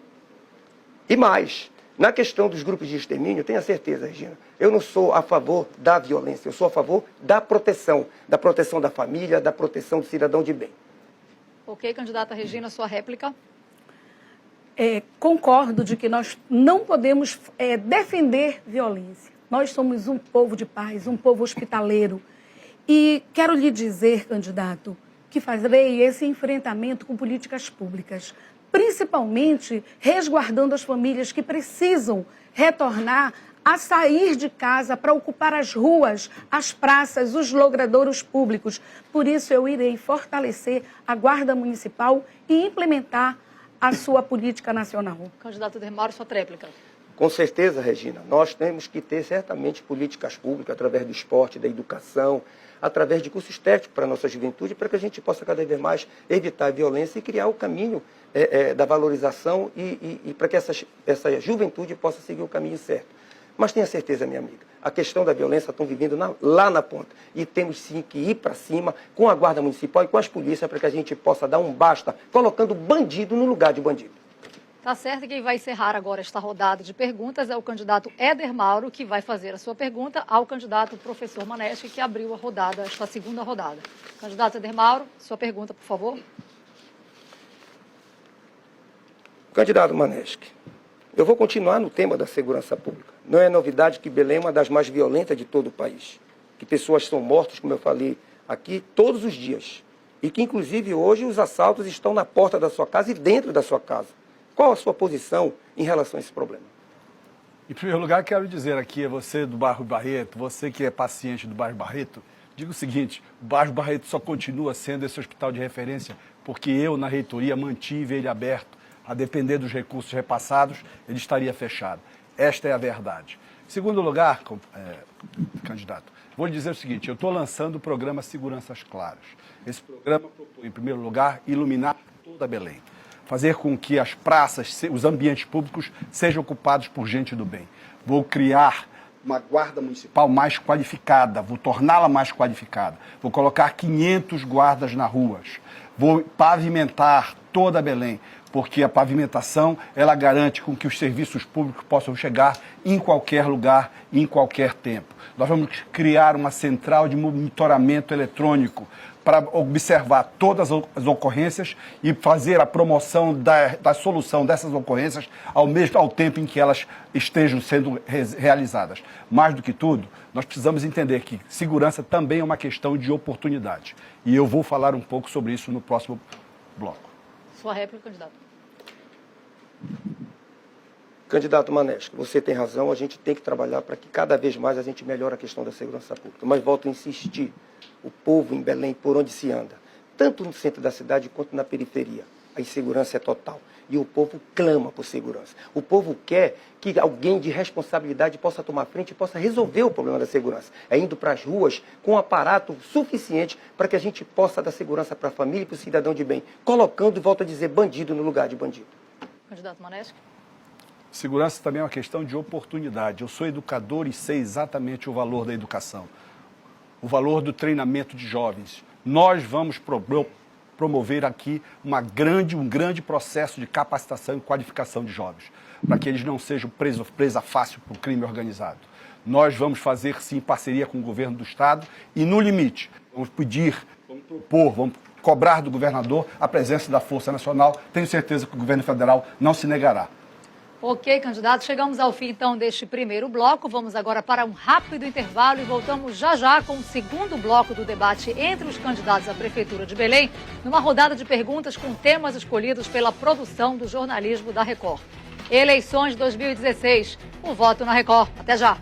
E mais, na questão dos grupos de extermínio, tenha certeza, Regina, eu não sou a favor da violência, eu sou a favor da proteção da família, da proteção do cidadão de bem. Ok, candidata Regina, sua réplica. Concordo de que nós não podemos defender violência. Nós somos um povo de paz, um povo hospitaleiro. E quero lhe dizer, candidato, que farei esse enfrentamento com políticas públicas, principalmente resguardando as famílias que precisam retornar a sair de casa para ocupar as ruas, as praças, os logradouros públicos. Por isso, eu irei fortalecer a Guarda Municipal e implementar a sua política nacional. Candidato Adermauro, sua tréplica. Com certeza, Regina, nós temos que ter certamente políticas públicas através do esporte, da educação, através de cursos técnicos para a nossa juventude, para que a gente possa cada vez mais evitar a violência e criar o caminho da valorização e para que essa juventude possa seguir o caminho certo. Mas tenha certeza, minha amiga, a questão da violência estão vivendo lá na ponta. E temos sim que ir para cima com a Guarda Municipal e com as polícias para que a gente possa dar um basta, colocando bandido no lugar de bandido. Tá certo, e quem vai encerrar agora esta rodada de perguntas é o candidato Éder Mauro, que vai fazer a sua pergunta ao candidato professor Maneschi, que abriu a rodada, esta segunda rodada. Candidato Éder Mauro, sua pergunta, por favor. Candidato Maneschi, eu vou continuar no tema da segurança pública. Não é novidade que Belém é uma das mais violentas de todo o país. Que pessoas são mortas, como eu falei aqui, todos os dias. E que, inclusive, hoje os assaltos estão na porta da sua casa e dentro da sua casa. Qual a sua posição em relação a esse problema? Em primeiro lugar, quero dizer aqui a você do bairro Barreto, você que é paciente do bairro Barreto, digo o seguinte: o bairro Barreto só continua sendo esse hospital de referência porque eu, na reitoria, mantive ele aberto. A depender dos recursos repassados, ele estaria fechado. Esta é a verdade. Em segundo lugar, candidato, vou lhe dizer o seguinte: eu estou lançando o programa Seguranças Claras. Esse programa propõe, em primeiro lugar, iluminar toda Belém. Fazer com que as praças, os ambientes públicos sejam ocupados por gente do bem. Vou criar uma guarda municipal mais qualificada, vou torná-la mais qualificada. Vou colocar 500 guardas nas ruas. Vou pavimentar toda Belém, porque a pavimentação, ela garante com que os serviços públicos possam chegar em qualquer lugar, em qualquer tempo. Nós vamos criar uma central de monitoramento eletrônico para observar todas as ocorrências e fazer a promoção da solução dessas ocorrências ao tempo em que elas estejam sendo realizadas. Mais do que tudo, nós precisamos entender que segurança também é uma questão de oportunidade. E eu vou falar um pouco sobre isso no próximo bloco. Sua réplica, candidato. Candidato Maneschi, você tem razão, a gente tem que trabalhar para que cada vez mais a gente melhore a questão da segurança pública. Mas volto a insistir, o povo em Belém, por onde se anda, tanto no centro da cidade quanto na periferia, a insegurança é total. E o povo clama por segurança. O povo quer que alguém de responsabilidade possa tomar frente e possa resolver o problema da segurança. É indo para as ruas com um aparato suficiente para que a gente possa dar segurança para a família e para o cidadão de bem, colocando, volto a dizer, bandido no lugar de bandido. Candidato Maneschi. Segurança também é uma questão de oportunidade. Eu sou educador e sei exatamente o valor da educação, o valor do treinamento de jovens. Nós vamos promover aqui um grande processo de capacitação e qualificação de jovens, para que eles não sejam presa fácil para o crime organizado. Nós vamos fazer, sim, parceria com o governo do Estado e, no limite, vamos pedir, vamos propor, vamos cobrar do governador a presença da Força Nacional. Tenho certeza que o governo federal não se negará. Ok, candidato, chegamos ao fim, então, deste primeiro bloco. Vamos agora para um rápido intervalo e voltamos já com o segundo bloco do debate entre os candidatos à Prefeitura de Belém, numa rodada de perguntas com temas escolhidos pela produção do jornalismo da Record. Eleições 2016, o voto na Record. Até já!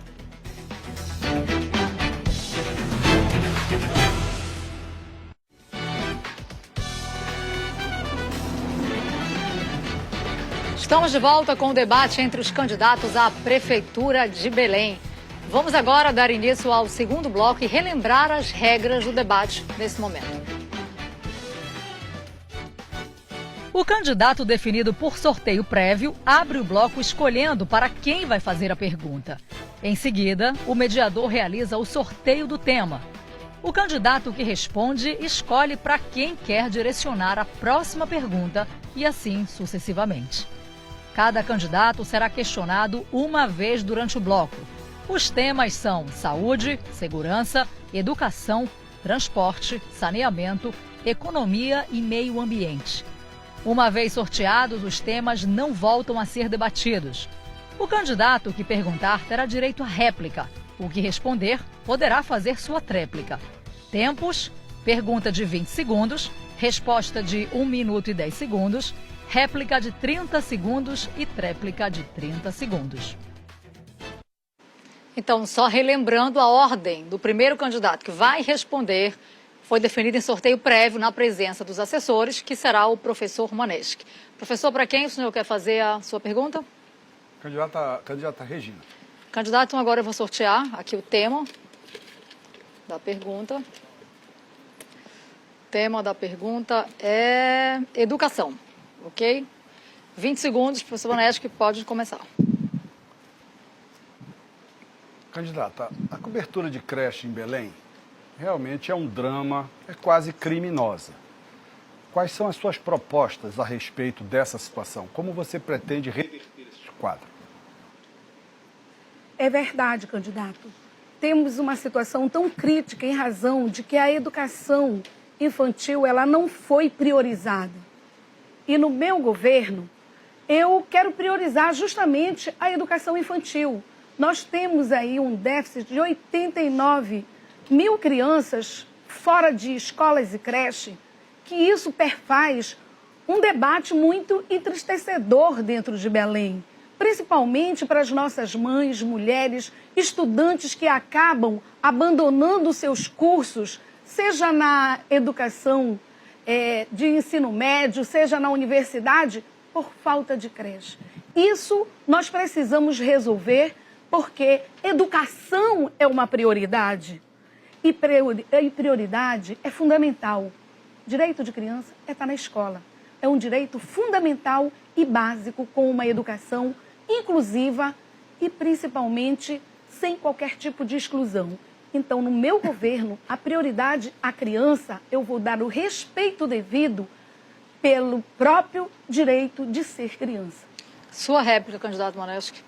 Estamos de volta com o debate entre os candidatos à Prefeitura de Belém. Vamos agora dar início ao segundo bloco e relembrar as regras do debate nesse momento. O candidato definido por sorteio prévio abre o bloco escolhendo para quem vai fazer a pergunta. Em seguida, o mediador realiza o sorteio do tema. O candidato que responde escolhe para quem quer direcionar a próxima pergunta e assim sucessivamente. Cada candidato será questionado uma vez durante o bloco. Os temas são saúde, segurança, educação, transporte, saneamento, economia e meio ambiente. Uma vez sorteados, os temas não voltam a ser debatidos. O candidato que perguntar terá direito à réplica. O que responder poderá fazer sua tréplica. Tempos: pergunta de 20 segundos, resposta de 1 minuto e 10 segundos, réplica de 30 segundos e tréplica de 30 segundos. Então, só relembrando, a ordem do primeiro candidato que vai responder foi definida em sorteio prévio na presença dos assessores, que será o professor Maneschi. Professor, para quem o senhor quer fazer a sua pergunta? Candidata Regina. Candidato, então agora eu vou sortear aqui o tema da pergunta. O tema da pergunta é educação, ok? 20 segundos, professor Maneschi, pode começar. Candidata, a cobertura de creche em Belém realmente é um drama, é quase criminosa. Quais são as suas propostas a respeito dessa situação? Como você pretende reverter esse quadro? É verdade, candidato. Temos uma situação tão crítica em razão de que a educação infantil ela não foi priorizada. E no meu governo, eu quero priorizar justamente a educação infantil. Nós temos aí um déficit de 89 mil crianças fora de escolas e creche, que isso perfaz um debate muito entristecedor dentro de Belém, principalmente para as nossas mães, mulheres, estudantes que acabam abandonando seus cursos, seja na educação de ensino médio, seja na universidade, por falta de creche. Isso nós precisamos resolver, porque educação é uma prioridade. E prioridade é fundamental. Direito de criança é estar na escola. É um direito fundamental e básico, com uma educação inclusiva e principalmente sem qualquer tipo de exclusão. Então, no meu governo, a prioridade à criança, eu vou dar o respeito devido pelo próprio direito de ser criança. Sua réplica, candidato Maneschi.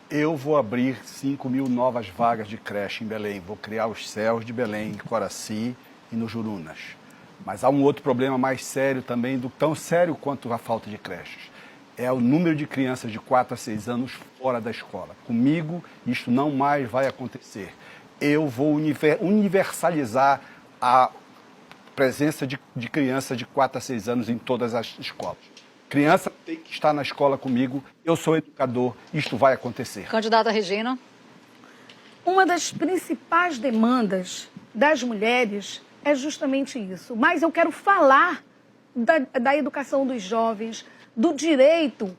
Eu vou abrir 5 mil novas vagas de creche em Belém. Vou criar os CELs de Belém, em Coraci e no Jurunas. Mas há um outro problema mais sério também, tão sério quanto a falta de creches. É o número de crianças de 4 a 6 anos fora da escola. Comigo, isto não mais vai acontecer. Eu vou universalizar a presença de crianças de 4 a 6 anos em todas as escolas. Criança tem que estar na escola comigo, eu sou educador, isto vai acontecer. Candidata Regina. Uma das principais demandas das mulheres é justamente isso. Mas eu quero falar da educação dos jovens, do direito,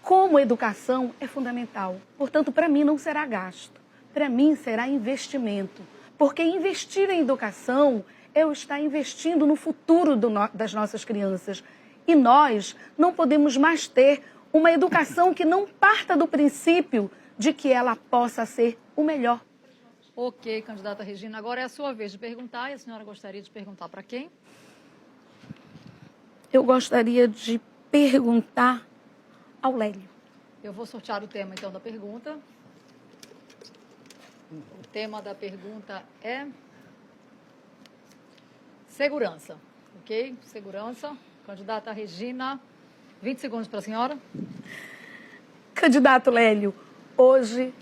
como educação é fundamental. Portanto, para mim não será gasto, para mim será investimento. Porque investir em educação é eu estar investindo no futuro das nossas crianças. E nós não podemos mais ter uma educação que não parta do princípio de que ela possa ser o melhor. Ok, candidata Regina. Agora é a sua vez de perguntar. E a senhora gostaria de perguntar para quem? Eu gostaria de perguntar ao Lélio. Eu vou sortear o tema, então, da pergunta. O tema da pergunta é segurança. Ok? Segurança. Candidata Regina, 20 segundos para a senhora. Candidato Lélio, hoje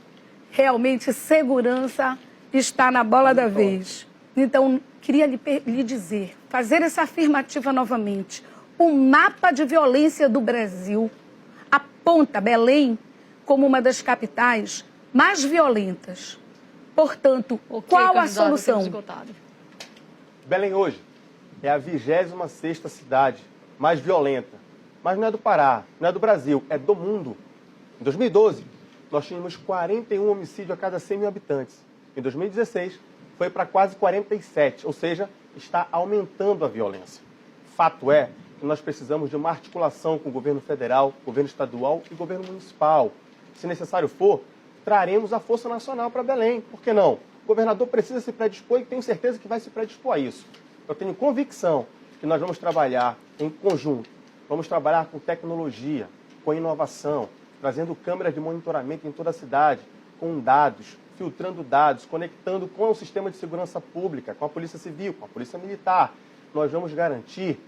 realmente segurança está na bola da vez. Então, queria lhe dizer, fazer essa afirmativa novamente. O mapa de violência do Brasil aponta Belém como uma das capitais mais violentas. Portanto, qual a solução? Belém hoje é a 26ª cidade mais violenta. Mas não é do Pará, não é do Brasil, é do mundo. Em 2012, nós tínhamos 41 homicídios a cada 100 mil habitantes. Em 2016, foi para quase 47, ou seja, está aumentando a violência. Fato é que nós precisamos de uma articulação com o governo federal, governo estadual e governo municipal. Se necessário for, traremos a Força Nacional para Belém. Por que não? O governador precisa se predispor e tenho certeza que vai se predispor a isso. Eu tenho convicção que nós vamos trabalhar em conjunto. Vamos trabalhar com tecnologia, com inovação, trazendo câmeras de monitoramento em toda a cidade, com dados, filtrando dados, conectando com o sistema de segurança pública, com a Polícia Civil, com a Polícia Militar. Nós vamos garantir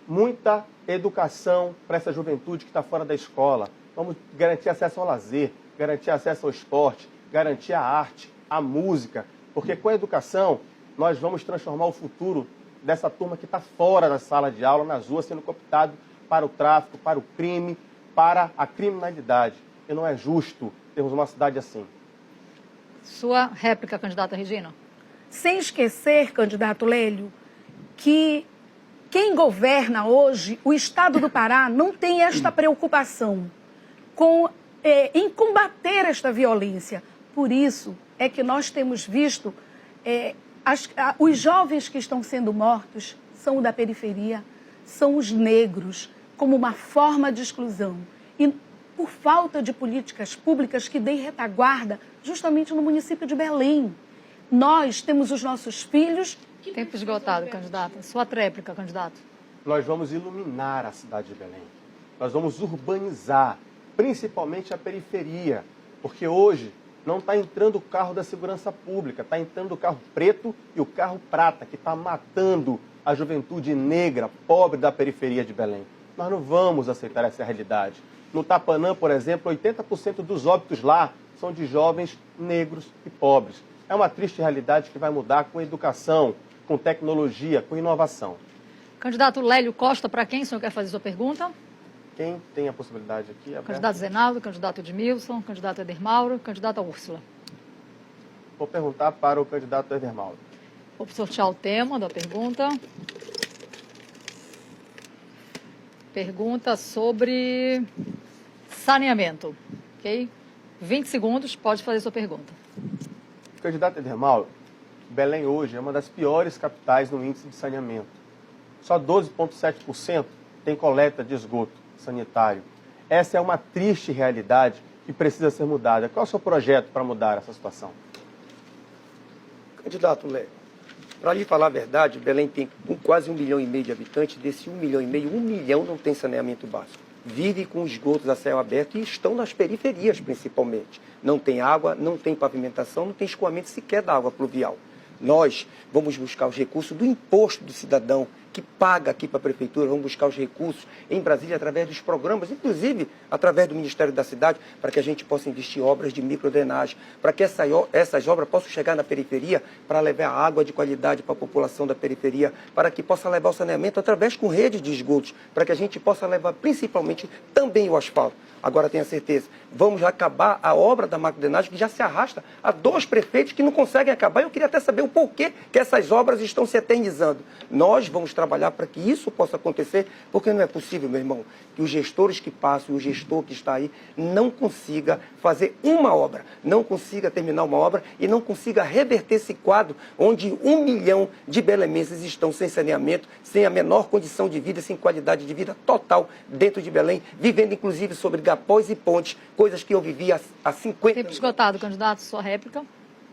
muita educação para essa juventude que está fora da escola. Vamos garantir acesso ao lazer, garantir acesso ao esporte, garantir a arte, a música, Porque com a educação, nós vamos transformar o futuro dessa turma que está fora da sala de aula, nas ruas, sendo cooptado para o tráfico, para o crime, para a criminalidade. E não é justo termos uma cidade assim. Sua réplica, candidata Regina. Sem esquecer, candidato Lélio, que quem governa hoje, o Estado do Pará, não tem esta preocupação em combater esta violência. Por isso é que nós temos visto os jovens que estão sendo mortos são da periferia, são os negros, como uma forma de exclusão. E por falta de políticas públicas que deem retaguarda justamente no município de Belém. Nós temos os nossos filhos... Tempo esgotado, candidata. Sua tréplica, candidato. Nós vamos iluminar a cidade de Belém. Nós vamos urbanizar, principalmente a periferia, porque hoje não está entrando o carro da segurança pública, está entrando o carro preto e o carro prata, que está matando a juventude negra, pobre da periferia de Belém. Nós não vamos aceitar essa realidade. No Tapanã, por exemplo, 80% dos óbitos lá são de jovens negros e pobres. É uma triste realidade que vai mudar com educação, com tecnologia, com inovação. Candidato Lélio Costa, para quem o senhor quer fazer sua pergunta? Quem tem a possibilidade aqui? Aberto. Candidato Zenaldo, candidato Edmilson, candidato Eder Mauro, candidata Úrsula. Vou perguntar para o candidato Eder Mauro. Vou sortear o tema da pergunta. Pergunta sobre saneamento, ok? 20 segundos, pode fazer sua pergunta. Candidato Eder Mauro, Belém hoje é uma das piores capitais no índice de saneamento. Só 12,7% tem coleta de esgoto sanitário. Essa é uma triste realidade que precisa ser mudada. Qual é o seu projeto para mudar essa situação? Candidato Lélio, para lhe falar a verdade, Belém tem quase 1,5 milhão de habitantes, desse 1,5 milhão, 1 milhão não tem saneamento básico. Vive com esgotos a céu aberto e estão nas periferias principalmente. Não tem água, não tem pavimentação, não tem escoamento sequer da água pluvial. Nós vamos buscar os recursos do imposto do cidadão que paga aqui para a prefeitura, vamos buscar os recursos em Brasília através dos programas, inclusive através do Ministério da Cidade, para que a gente possa investir em obras de microdrenagem, para que essas obras possam chegar na periferia para levar água de qualidade para a população da periferia, para que possa levar o saneamento através com rede de esgotos, para que a gente possa levar principalmente também o asfalto. Agora tenha certeza, vamos acabar a obra da macrodrenagem que já se arrasta a 2 prefeitos que não conseguem acabar. Eu queria até saber o porquê que essas obras estão se eternizando. Nós vamos trabalhar para que isso possa acontecer, porque não é possível, meu irmão, que os gestores que passam e o gestor que está aí não consiga fazer uma obra, não consiga terminar uma obra e não consiga reverter esse quadro onde 1 milhão de belemenses estão sem saneamento, sem a menor condição de vida, sem qualidade de vida total dentro de Belém, vivendo inclusive sobre gapós e pontes, coisas que eu vivi há 50 Tempo esgotado, candidato, sua réplica.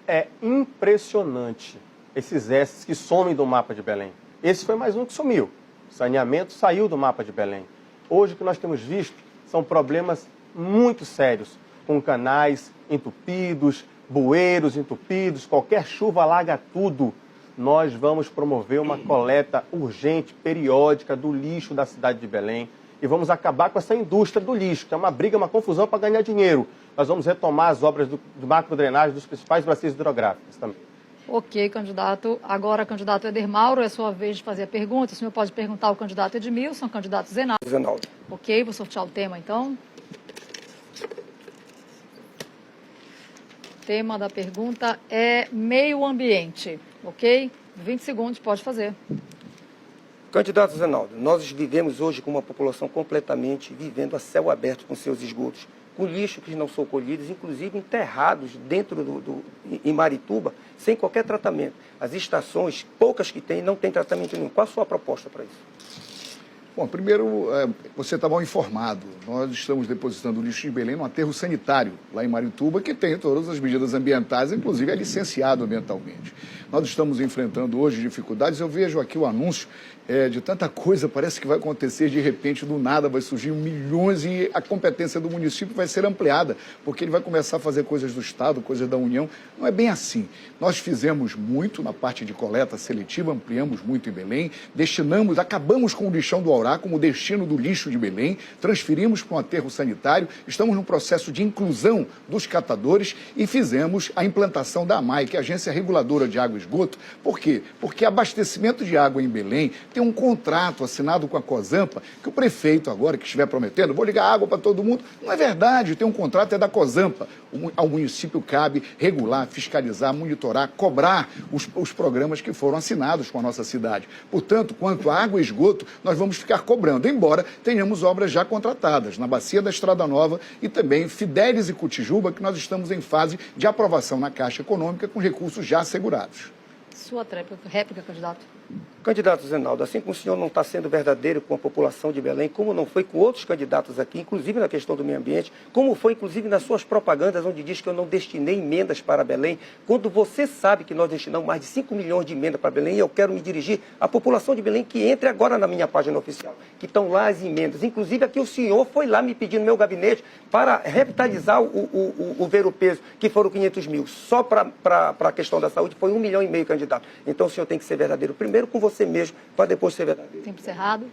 É impressionante esses S's que somem do mapa de Belém. Esse foi mais um que sumiu. O saneamento saiu do mapa de Belém. Hoje o que nós temos visto são problemas muito sérios, com canais entupidos, bueiros entupidos, qualquer chuva alaga tudo. Nós vamos promover uma coleta urgente, periódica do lixo da cidade de Belém e vamos acabar com essa indústria do lixo, que é uma briga, uma confusão para ganhar dinheiro. Nós vamos retomar as obras de macrodrenagem dos principais bacias hidrográficas também. Ok, candidato. Agora, candidato Eder Mauro, é sua vez de fazer a pergunta. O senhor pode perguntar ao candidato Edmilson, candidato Zenaldo. Ok, vou sortear o tema, então. O tema da pergunta é meio ambiente, ok? 20 segundos, pode fazer. Candidato Zenaldo, nós vivemos hoje com uma população completamente vivendo a céu aberto com seus esgotos, com lixo que não são colhidos, inclusive enterrados dentro em Marituba, sem qualquer tratamento. As estações, poucas que tem, não tem tratamento nenhum. Qual a sua proposta para isso? Bom, primeiro, você está mal informado. Nós estamos depositando lixo de Belém num aterro sanitário, lá em Marituba, que tem todas as medidas ambientais, inclusive é licenciado ambientalmente. nós estamos enfrentando hoje dificuldades. Eu vejo aqui o anúncio de tanta coisa, parece que vai acontecer de repente, do nada, vai surgir milhões e a competência do município vai ser ampliada, porque ele vai começar a fazer coisas do Estado, coisas da União. Não é bem assim. Nós fizemos muito na parte de coleta seletiva, ampliamos muito em Belém, acabamos com o lixão do Aurá como destino do lixo de Belém, transferimos para um aterro sanitário, estamos no processo de inclusão dos catadores e fizemos a implantação da AMAI, que é a Agência Reguladora de Água e Esgoto. Por quê? Porque abastecimento de água em Belém tem um contrato assinado com a COSAMPA, que o prefeito agora, que estiver prometendo, vou ligar água para todo mundo, não é verdade, tem um contrato, é da COSAMPA. Ao município cabe regular, fiscalizar, monitorar, cobrar os programas que foram assinados com a nossa cidade. Portanto, quanto à água e esgoto, nós vamos ficar cobrando, embora tenhamos obras já contratadas, na Bacia da Estrada Nova e também Fidélis e Cotijuba, que nós estamos em fase de aprovação na Caixa Econômica com recursos já assegurados. Sua réplica, candidato. Candidato Zenaldo, assim como o senhor não está sendo verdadeiro com a população de Belém, como não foi com outros candidatos aqui, inclusive na questão do meio ambiente, como foi inclusive nas suas propagandas, onde diz que eu não destinei emendas para Belém, quando você sabe que nós destinamos mais de 5 milhões de emendas para Belém, e eu quero me dirigir à população de Belém que entre agora na minha página oficial, que estão lá as emendas. Inclusive aqui o senhor foi lá me pedir no meu gabinete para revitalizar o Ver o Peso, que foram 500 mil. Só para a questão da saúde foi 1,5 milhão, candidato. Então o senhor tem que ser verdadeiro primeiro com você mesmo, para depois ser verdadeiro. Tempo encerrado.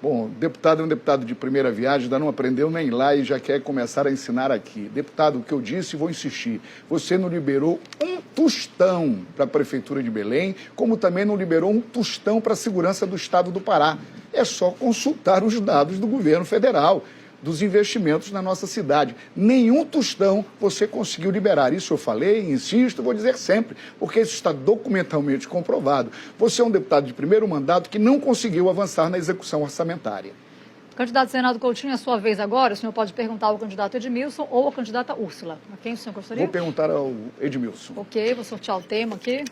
Bom, deputado é um deputado de primeira viagem, ainda não aprendeu nem lá e já quer começar a ensinar aqui. Deputado, o que eu disse, vou insistir. Você não liberou um tostão para a Prefeitura de Belém, como também não liberou um tostão para a segurança do Estado do Pará. É só consultar os dados do governo federal, dos investimentos na nossa cidade. Nenhum tostão você conseguiu liberar. Isso eu falei, insisto, vou dizer sempre, porque isso está documentalmente comprovado. Você é um deputado de primeiro mandato que não conseguiu avançar na execução orçamentária. Candidato Zenaldo Coutinho, é a sua vez agora. O senhor pode perguntar ao candidato Edmilson ou à candidata Úrsula. A quem o senhor gostaria? Vou perguntar ao Edmilson. Ok, vou sortear o tema aqui.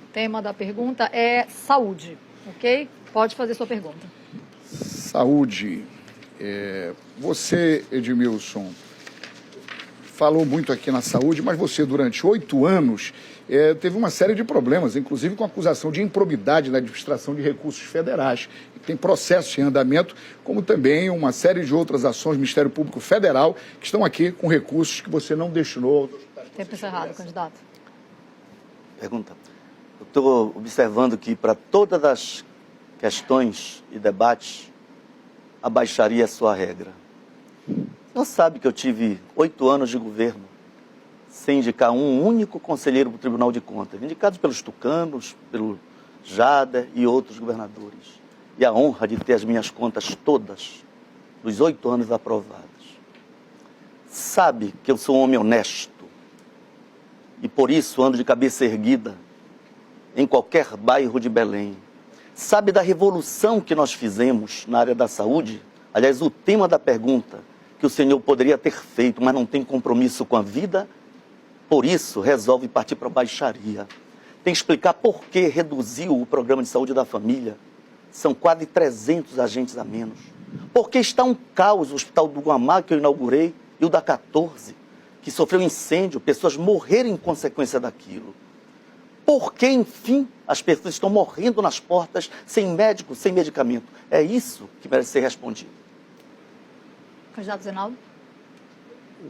O tema da pergunta é saúde, ok? Pode fazer sua pergunta. Saúde. Você, Edmilson, falou muito aqui na saúde, mas você, durante 8 anos, teve uma série de problemas, inclusive com acusação de improbidade na administração de recursos federais. Tem processos em andamento, como também uma série de outras ações do Ministério Público Federal que estão aqui com recursos que você não destinou. Tempo encerrado, candidato. Pergunta. Eu estou observando que para todas as questões e debates, abaixaria a sua regra. Não sabe que eu tive 8 anos de governo sem indicar um único conselheiro para o Tribunal de Contas, indicados pelos tucanos, pelo Jader e outros governadores. E a honra de ter as minhas contas todas, dos 8 anos aprovadas. Sabe que eu sou um homem honesto e por isso ando de cabeça erguida em qualquer bairro de Belém. Sabe da revolução que nós fizemos na área da saúde? Aliás, o tema da pergunta que o senhor poderia ter feito, mas não tem compromisso com a vida, por isso resolve partir para a baixaria. Tem que explicar por que reduziu o programa de saúde da família. São quase 300 agentes a menos. Porque está um caos o Hospital do Guamá, que eu inaugurei, e o da 14, que sofreu incêndio, pessoas morreram em consequência daquilo. Por que, enfim, as pessoas estão morrendo nas portas, sem médico, sem medicamento? É isso que merece ser respondido. Candidato Zenaldo.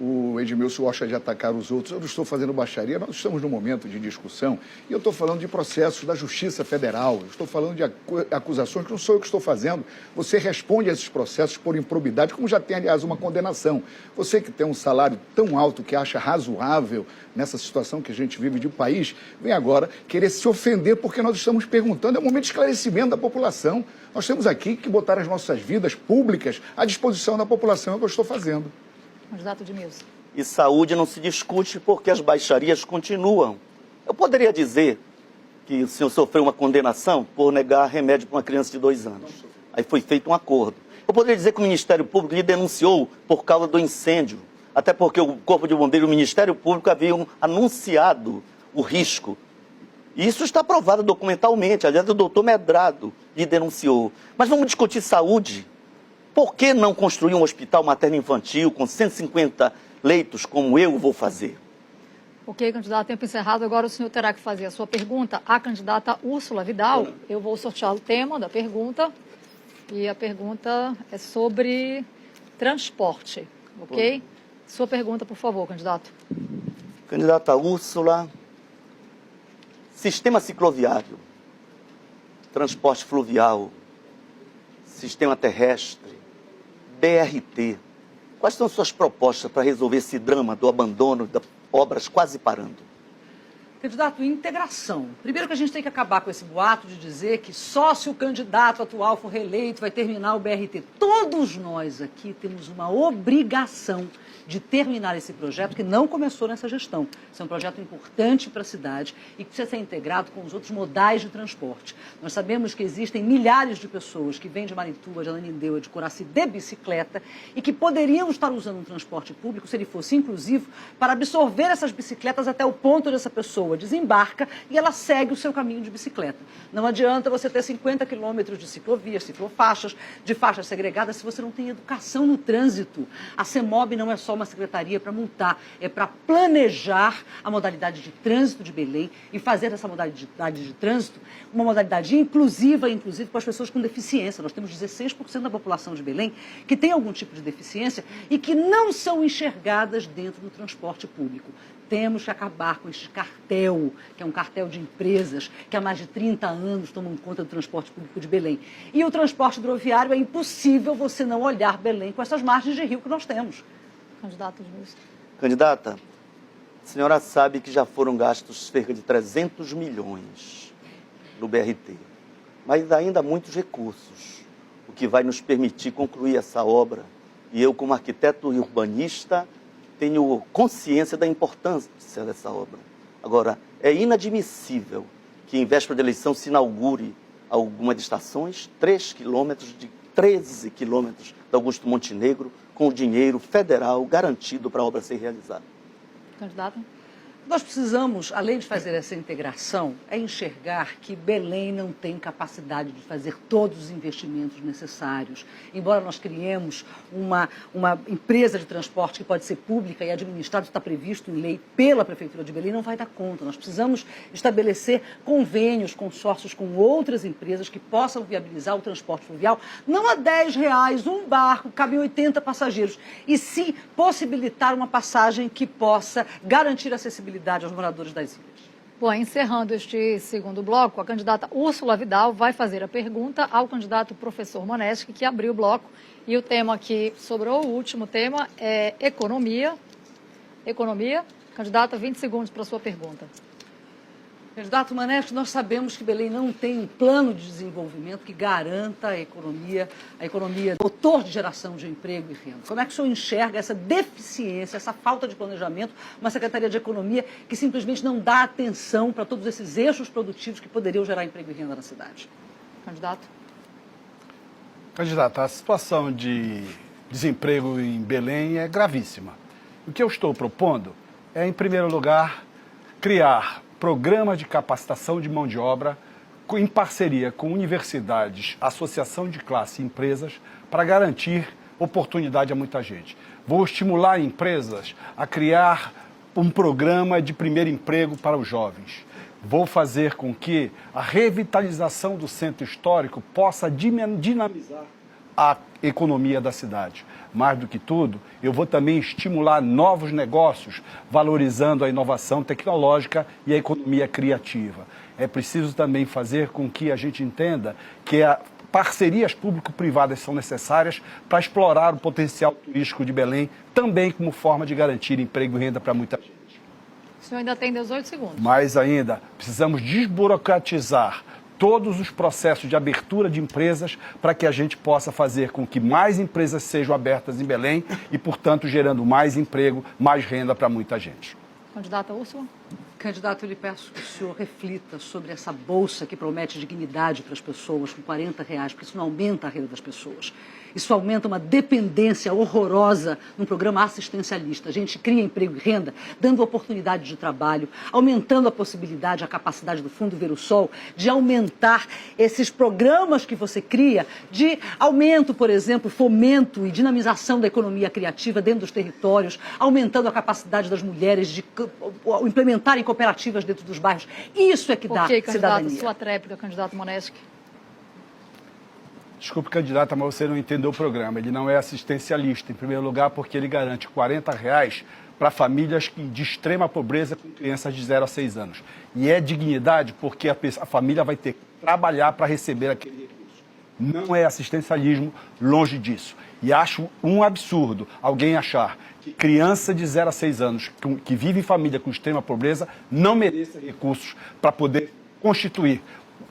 O Edmilson gosta de atacar os outros. Eu não estou fazendo baixaria, nós estamos num momento de discussão e eu estou falando de processos da Justiça Federal, eu estou falando de acusações que não sou eu que estou fazendo. Você responde a esses processos por improbidade, como já tem, aliás, uma condenação. Você que tem um salário tão alto que acha razoável nessa situação que a gente vive de país, vem agora querer se ofender porque nós estamos perguntando. É um momento de esclarecimento da população. Nós temos aqui que botar as nossas vidas públicas à disposição da população, é o que eu estou fazendo. Candidato Edmilson. E saúde não se discute porque as baixarias continuam. Eu poderia dizer que o senhor sofreu uma condenação por negar remédio para uma criança de 2 anos. Aí foi feito um acordo. Eu poderia dizer que o Ministério Público lhe denunciou por causa do incêndio, até porque o Corpo de Bombeiros e o Ministério Público haviam anunciado o risco. E isso está provado documentalmente. Aliás, o doutor Medrado lhe denunciou. Mas vamos discutir saúde. Por que não construir um hospital materno-infantil com 150 leitos, como eu vou fazer? Ok, candidato, tempo encerrado. Agora o senhor terá que fazer a sua pergunta à candidata Úrsula Vidal. Eu vou sortear o tema da pergunta. E a pergunta é sobre transporte, ok? Sua pergunta, por favor, candidato. Candidata Úrsula, sistema cicloviário, transporte fluvial, sistema terrestre, BRT. Quais são suas propostas para resolver esse drama do abandono das obras quase parando? Candidato, integração. Primeiro que a gente tem que acabar com esse boato de dizer que só se o candidato atual for reeleito vai terminar o BRT. Todos nós aqui temos uma obrigação de terminar esse projeto que não começou nessa gestão. Esse é um projeto importante para a cidade e que precisa ser integrado com os outros modais de transporte. Nós sabemos que existem milhares de pessoas que vêm de Marituba, de Ananindeua, de Coraci de bicicleta e que poderiam estar usando um transporte público, se ele fosse inclusivo, para absorver essas bicicletas até o ponto onde essa pessoa desembarca e ela segue o seu caminho de bicicleta. Não adianta você ter 50 quilômetros de ciclovias, ciclofaixas, de faixas segregadas, se você não tem educação no trânsito. A CEMOB não é só uma secretaria para multar, é para planejar a modalidade de trânsito de Belém e fazer dessa modalidade de trânsito uma modalidade inclusiva, inclusive para as pessoas com deficiência. Nós temos 16% da população de Belém que tem algum tipo de deficiência e que não são enxergadas dentro do transporte público. Temos que acabar com este cartel, que é um cartel de empresas que há mais de 30 anos tomam conta do transporte público de Belém. E o transporte hidroviário, é impossível você não olhar Belém com essas margens de rio que nós temos. Candidato Justo. Candidata, a senhora sabe que já foram gastos cerca de 300 milhões no BRT, mas ainda há muitos recursos, o que vai nos permitir concluir essa obra. E eu, como arquiteto e urbanista, tenho consciência da importância dessa obra. Agora, é inadmissível que em véspera de eleição se inaugure algumas estações, 3 quilômetros de 13 quilômetros da Augusto Montenegro, com o dinheiro federal garantido para a obra ser realizada. Candidato. Nós precisamos, além de fazer essa integração, é enxergar que Belém não tem capacidade de fazer todos os investimentos necessários. Embora nós criemos uma empresa de transporte que pode ser pública e administrada, está previsto em lei pela Prefeitura de Belém, não vai dar conta. Nós precisamos estabelecer convênios, consórcios com outras empresas que possam viabilizar o transporte fluvial, não a R$10, um barco, cabem 80 passageiros, e sim possibilitar uma passagem que possa garantir acessibilidade aos moradores das ilhas. Bom, encerrando este segundo bloco, a candidata Úrsula Vidal vai fazer a pergunta ao candidato professor Moneschi, que abriu o bloco. E o tema que sobrou, o último tema, é economia. Economia. Candidata, 20 segundos para a sua pergunta. Candidato Moneschi, nós sabemos que Belém não tem um plano de desenvolvimento que garanta a economia, motor de geração de emprego e renda. Como é que o senhor enxerga essa deficiência, essa falta de planejamento, uma Secretaria de Economia que simplesmente não dá atenção para todos esses eixos produtivos que poderiam gerar emprego e renda na cidade? Candidato. Candidata, a situação de desemprego em Belém é gravíssima. O que eu estou propondo é, em primeiro lugar, criar programa de capacitação de mão de obra em parceria com universidades, associação de classe e empresas para garantir oportunidade a muita gente. Vou estimular empresas a criar um programa de primeiro emprego para os jovens. Vou fazer com que a revitalização do centro histórico possa dinamizar a economia da cidade. Mais do que tudo, eu vou também estimular novos negócios, valorizando a inovação tecnológica e a economia criativa. É preciso também fazer com que a gente entenda que parcerias público-privadas são necessárias para explorar o potencial turístico de Belém, também como forma de garantir emprego e renda para muita gente. O senhor ainda tem 18 segundos. Mais ainda, precisamos desburocratizar todos os processos de abertura de empresas para que a gente possa fazer com que mais empresas sejam abertas em Belém e, portanto, gerando mais emprego, mais renda para muita gente. Candidata Úrsula. Candidato, eu lhe peço que o senhor reflita sobre essa bolsa que promete dignidade para as pessoas com R$40, porque isso não aumenta a renda das pessoas. Isso aumenta uma dependência horrorosa num programa assistencialista. A gente cria emprego e renda, dando oportunidade de trabalho, aumentando a possibilidade, a capacidade do Fundo Ver o Sol de aumentar esses programas que você cria, de aumento, por exemplo, fomento e dinamização da economia criativa dentro dos territórios, aumentando a capacidade das mulheres de implementarem cooperativas dentro dos bairros. Isso é que dá cidadania. Sua tréplica, candidato Moneski. Desculpe, candidata, mas você não entendeu o programa. Ele não é assistencialista, em primeiro lugar, porque ele garante R$40 para famílias de extrema pobreza com crianças de 0 a 6 anos. E é dignidade porque a família vai ter que trabalhar para receber aquele recurso. Não é assistencialismo, longe disso. E acho um absurdo alguém achar que criança de 0 a 6 anos, que vive em família com extrema pobreza, não mereça recursos para poder constituir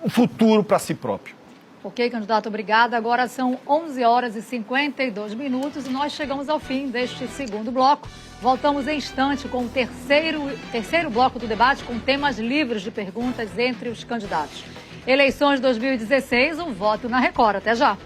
o futuro para si próprio. Ok, candidato, obrigada. Agora são 11h52 e nós chegamos ao fim deste segundo bloco. Voltamos em instante com o terceiro bloco do debate, com temas livres de perguntas entre os candidatos. Eleições 2016, um voto na Record. Até já.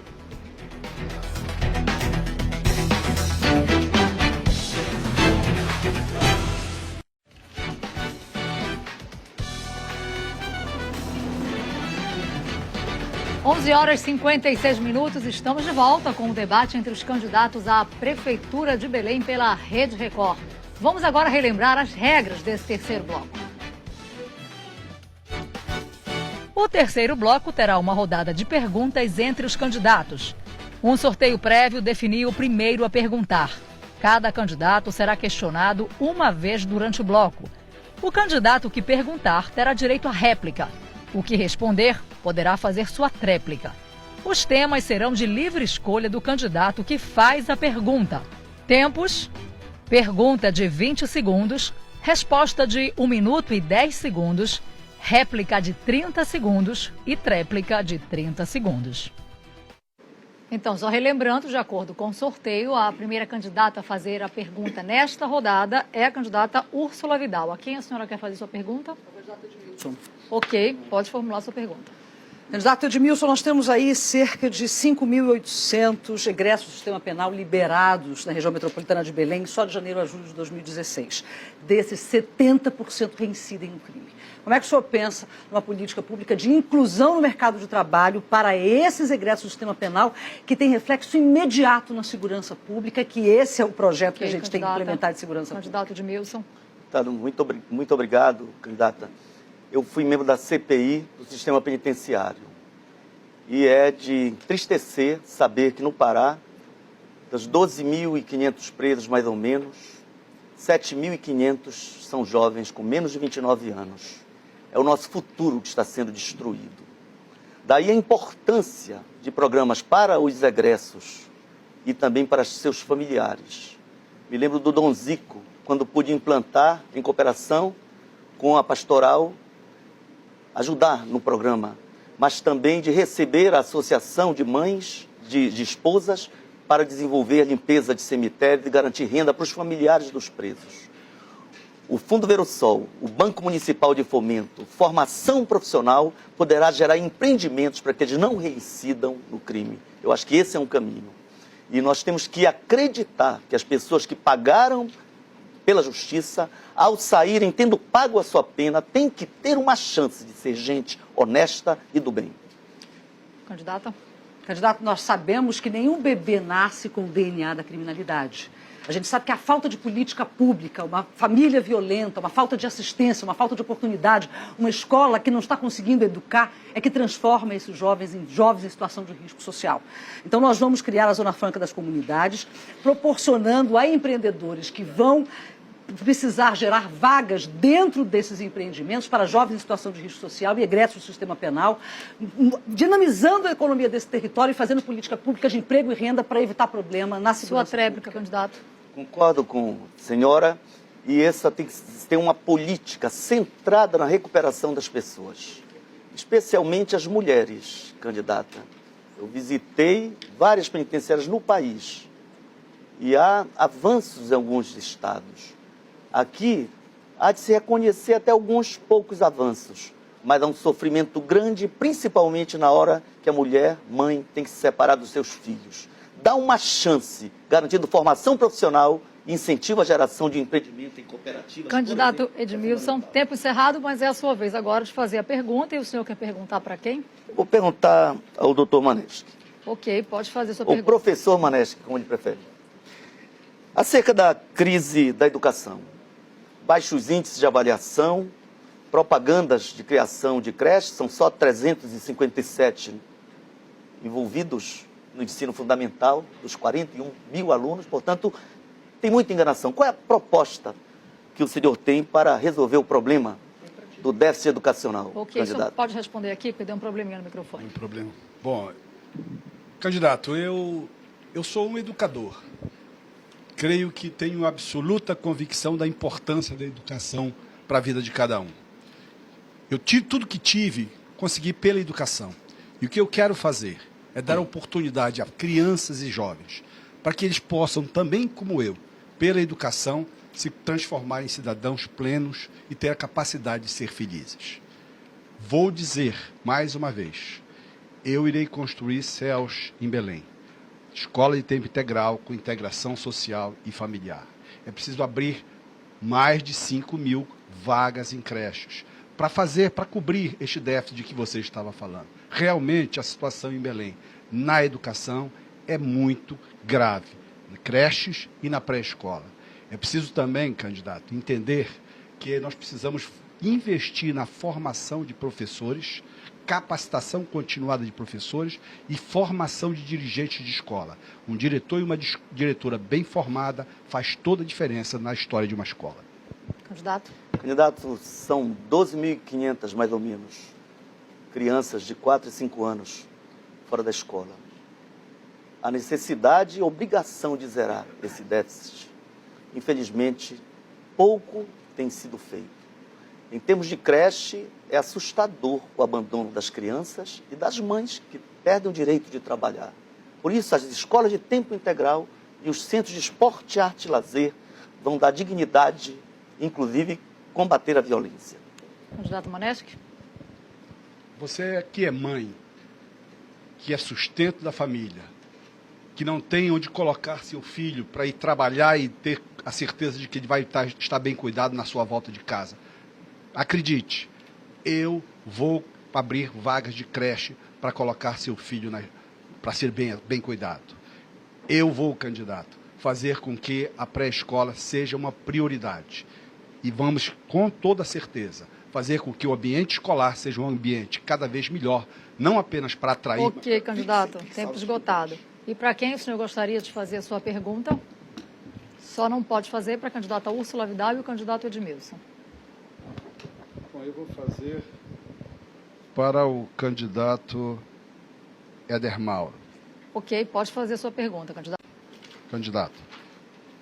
Onze horas e 56 minutos, estamos de volta com o debate entre os candidatos à Prefeitura de Belém pela Rede Record. Vamos agora relembrar as regras desse terceiro bloco. O terceiro bloco terá uma rodada de perguntas entre os candidatos. Um sorteio prévio definiu o primeiro a perguntar. Cada candidato será questionado uma vez durante o bloco. O candidato que perguntar terá direito à réplica. O que responder poderá fazer sua tréplica. Os temas serão de livre escolha do candidato que faz a pergunta. Tempos: pergunta de 20 segundos, resposta de 1 minuto e 10 segundos, réplica de 30 segundos e tréplica de 30 segundos. Então, só relembrando, de acordo com o sorteio, a primeira candidata a fazer a pergunta nesta rodada é a candidata Úrsula Vidal. A quem a senhora quer fazer sua pergunta? A candidata Edmilson. Ok, pode formular sua pergunta. Candidato Edmilson, nós temos aí cerca de 5.800 egressos do sistema penal liberados na região metropolitana de Belém só de janeiro a julho de 2016. Desses, 70% reincidem no crime. Como é que o senhor pensa numa política pública de inclusão no mercado de trabalho para esses egressos do sistema penal que tem reflexo imediato na segurança pública, que esse é o projeto que a gente tem que implementar de segurança pública? Candidato Edmilson. Muito obrigado, candidata. Eu fui membro da CPI do sistema penitenciário e é de entristecer saber que no Pará, das 12.500 presos mais ou menos, 7.500 são jovens com menos de 29 anos. É o nosso futuro que está sendo destruído. Daí a importância de programas para os egressos e também para seus familiares. Me lembro do Dom Zico, quando pude implantar, em cooperação com a pastoral, ajudar no programa, mas também de receber a associação de mães, de esposas, para desenvolver a limpeza de cemitérios e garantir renda para os familiares dos presos. O Fundo Ver o Sol, o Banco Municipal de Fomento, formação profissional, poderá gerar empreendimentos para que eles não reincidam no crime. Eu acho que esse é um caminho. E nós temos que acreditar que as pessoas que pagaram pela justiça, ao saírem tendo pago a sua pena, têm que ter uma chance de ser gente honesta e do bem. Candidata? Candidato, nós sabemos que nenhum bebê nasce com o DNA da criminalidade. A gente sabe que a falta de política pública, uma família violenta, uma falta de assistência, uma falta de oportunidade, uma escola que não está conseguindo educar, é que transforma esses jovens em situação de risco social. Então, nós vamos criar a Zona Franca das Comunidades, proporcionando a empreendedores que vão precisar gerar vagas dentro desses empreendimentos para jovens em situação de risco social e egressos do sistema penal, dinamizando a economia desse território e fazendo política pública de emprego e renda para evitar problema na segurança. Sua tréplica, candidato. Concordo com a senhora, e essa tem que ter uma política centrada na recuperação das pessoas, especialmente as mulheres, candidata. Eu visitei várias penitenciárias no país e há avanços em alguns estados. Aqui, há de se reconhecer até alguns poucos avanços, mas há um sofrimento grande, principalmente na hora que a mulher, mãe, tem que se separar dos seus filhos. dá uma chance, garantindo formação profissional e incentivo à geração de empreendimento em cooperativas. Candidato Edmilson, tempo encerrado, mas é a sua vez agora de fazer a pergunta. E o senhor quer perguntar para quem? Vou perguntar ao doutor Maneschi. Ok, pode fazer sua O pergunta. professor Maneschi, como ele prefere. Acerca da crise da educação, baixos índices de avaliação, propagandas de criação de creches, são só 357 envolvidos no ensino fundamental, dos 41 mil alunos, portanto, tem muita enganação. Qual é a proposta que o senhor tem para resolver o problema do déficit educacional, Ok, o senhor candidato? pode responder aqui, porque deu um probleminha no microfone. Um problema. Bom, candidato, eu sou um educador. Creio que tenho absoluta convicção da importância da educação para a vida de cada um. Eu tive tudo que tive, consegui pela educação. E o que eu quero fazer é dar oportunidade a crianças e jovens para que eles possam, também como eu, pela educação, se transformar em cidadãos plenos e ter a capacidade de ser felizes. Vou dizer, mais uma vez, eu irei construir céus em Belém. Escola de tempo integral com integração social e familiar. É preciso abrir mais de 5 mil vagas em creches para cobrir este déficit de que você estava falando. Realmente a situação em Belém na educação é muito grave, na creches e na pré-escola. É preciso também, candidato, entender que nós precisamos investir na formação de professores, capacitação continuada de professores e formação de dirigentes de escola. Um diretor e uma diretora bem formada faz toda a diferença na história de uma escola. Candidato? Candidato, são 12.500, mais ou menos, crianças de 4 e 5 anos fora da escola. A necessidade e obrigação de zerar esse déficit, infelizmente, pouco tem sido feito. Em termos de creche, é assustador o abandono das crianças e das mães que perdem o direito de trabalhar. Por isso, as escolas de tempo integral e os centros de esporte, arte e lazer vão dar dignidade, inclusive combater a violência. Candidato Maneschi? Você que é mãe, que é sustento da família, que não tem onde colocar seu filho para ir trabalhar e ter a certeza de que ele vai estar bem cuidado na sua volta de casa. Acredite, eu vou abrir vagas de creche para colocar seu filho para ser bem cuidado. Eu vou, candidato, fazer com que a pré-escola seja uma prioridade. E vamos, com toda certeza, fazer com que o ambiente escolar seja um ambiente cada vez melhor, não apenas para atrair... Ok, candidato, tempo esgotado. E para quem o senhor gostaria de fazer a sua pergunta? Só não pode fazer para a candidata Úrsula Vidal e o candidato Edmilson. Bom, eu vou fazer para o candidato Éder Mauro. Ok, pode fazer a sua pergunta, candidato. Candidato,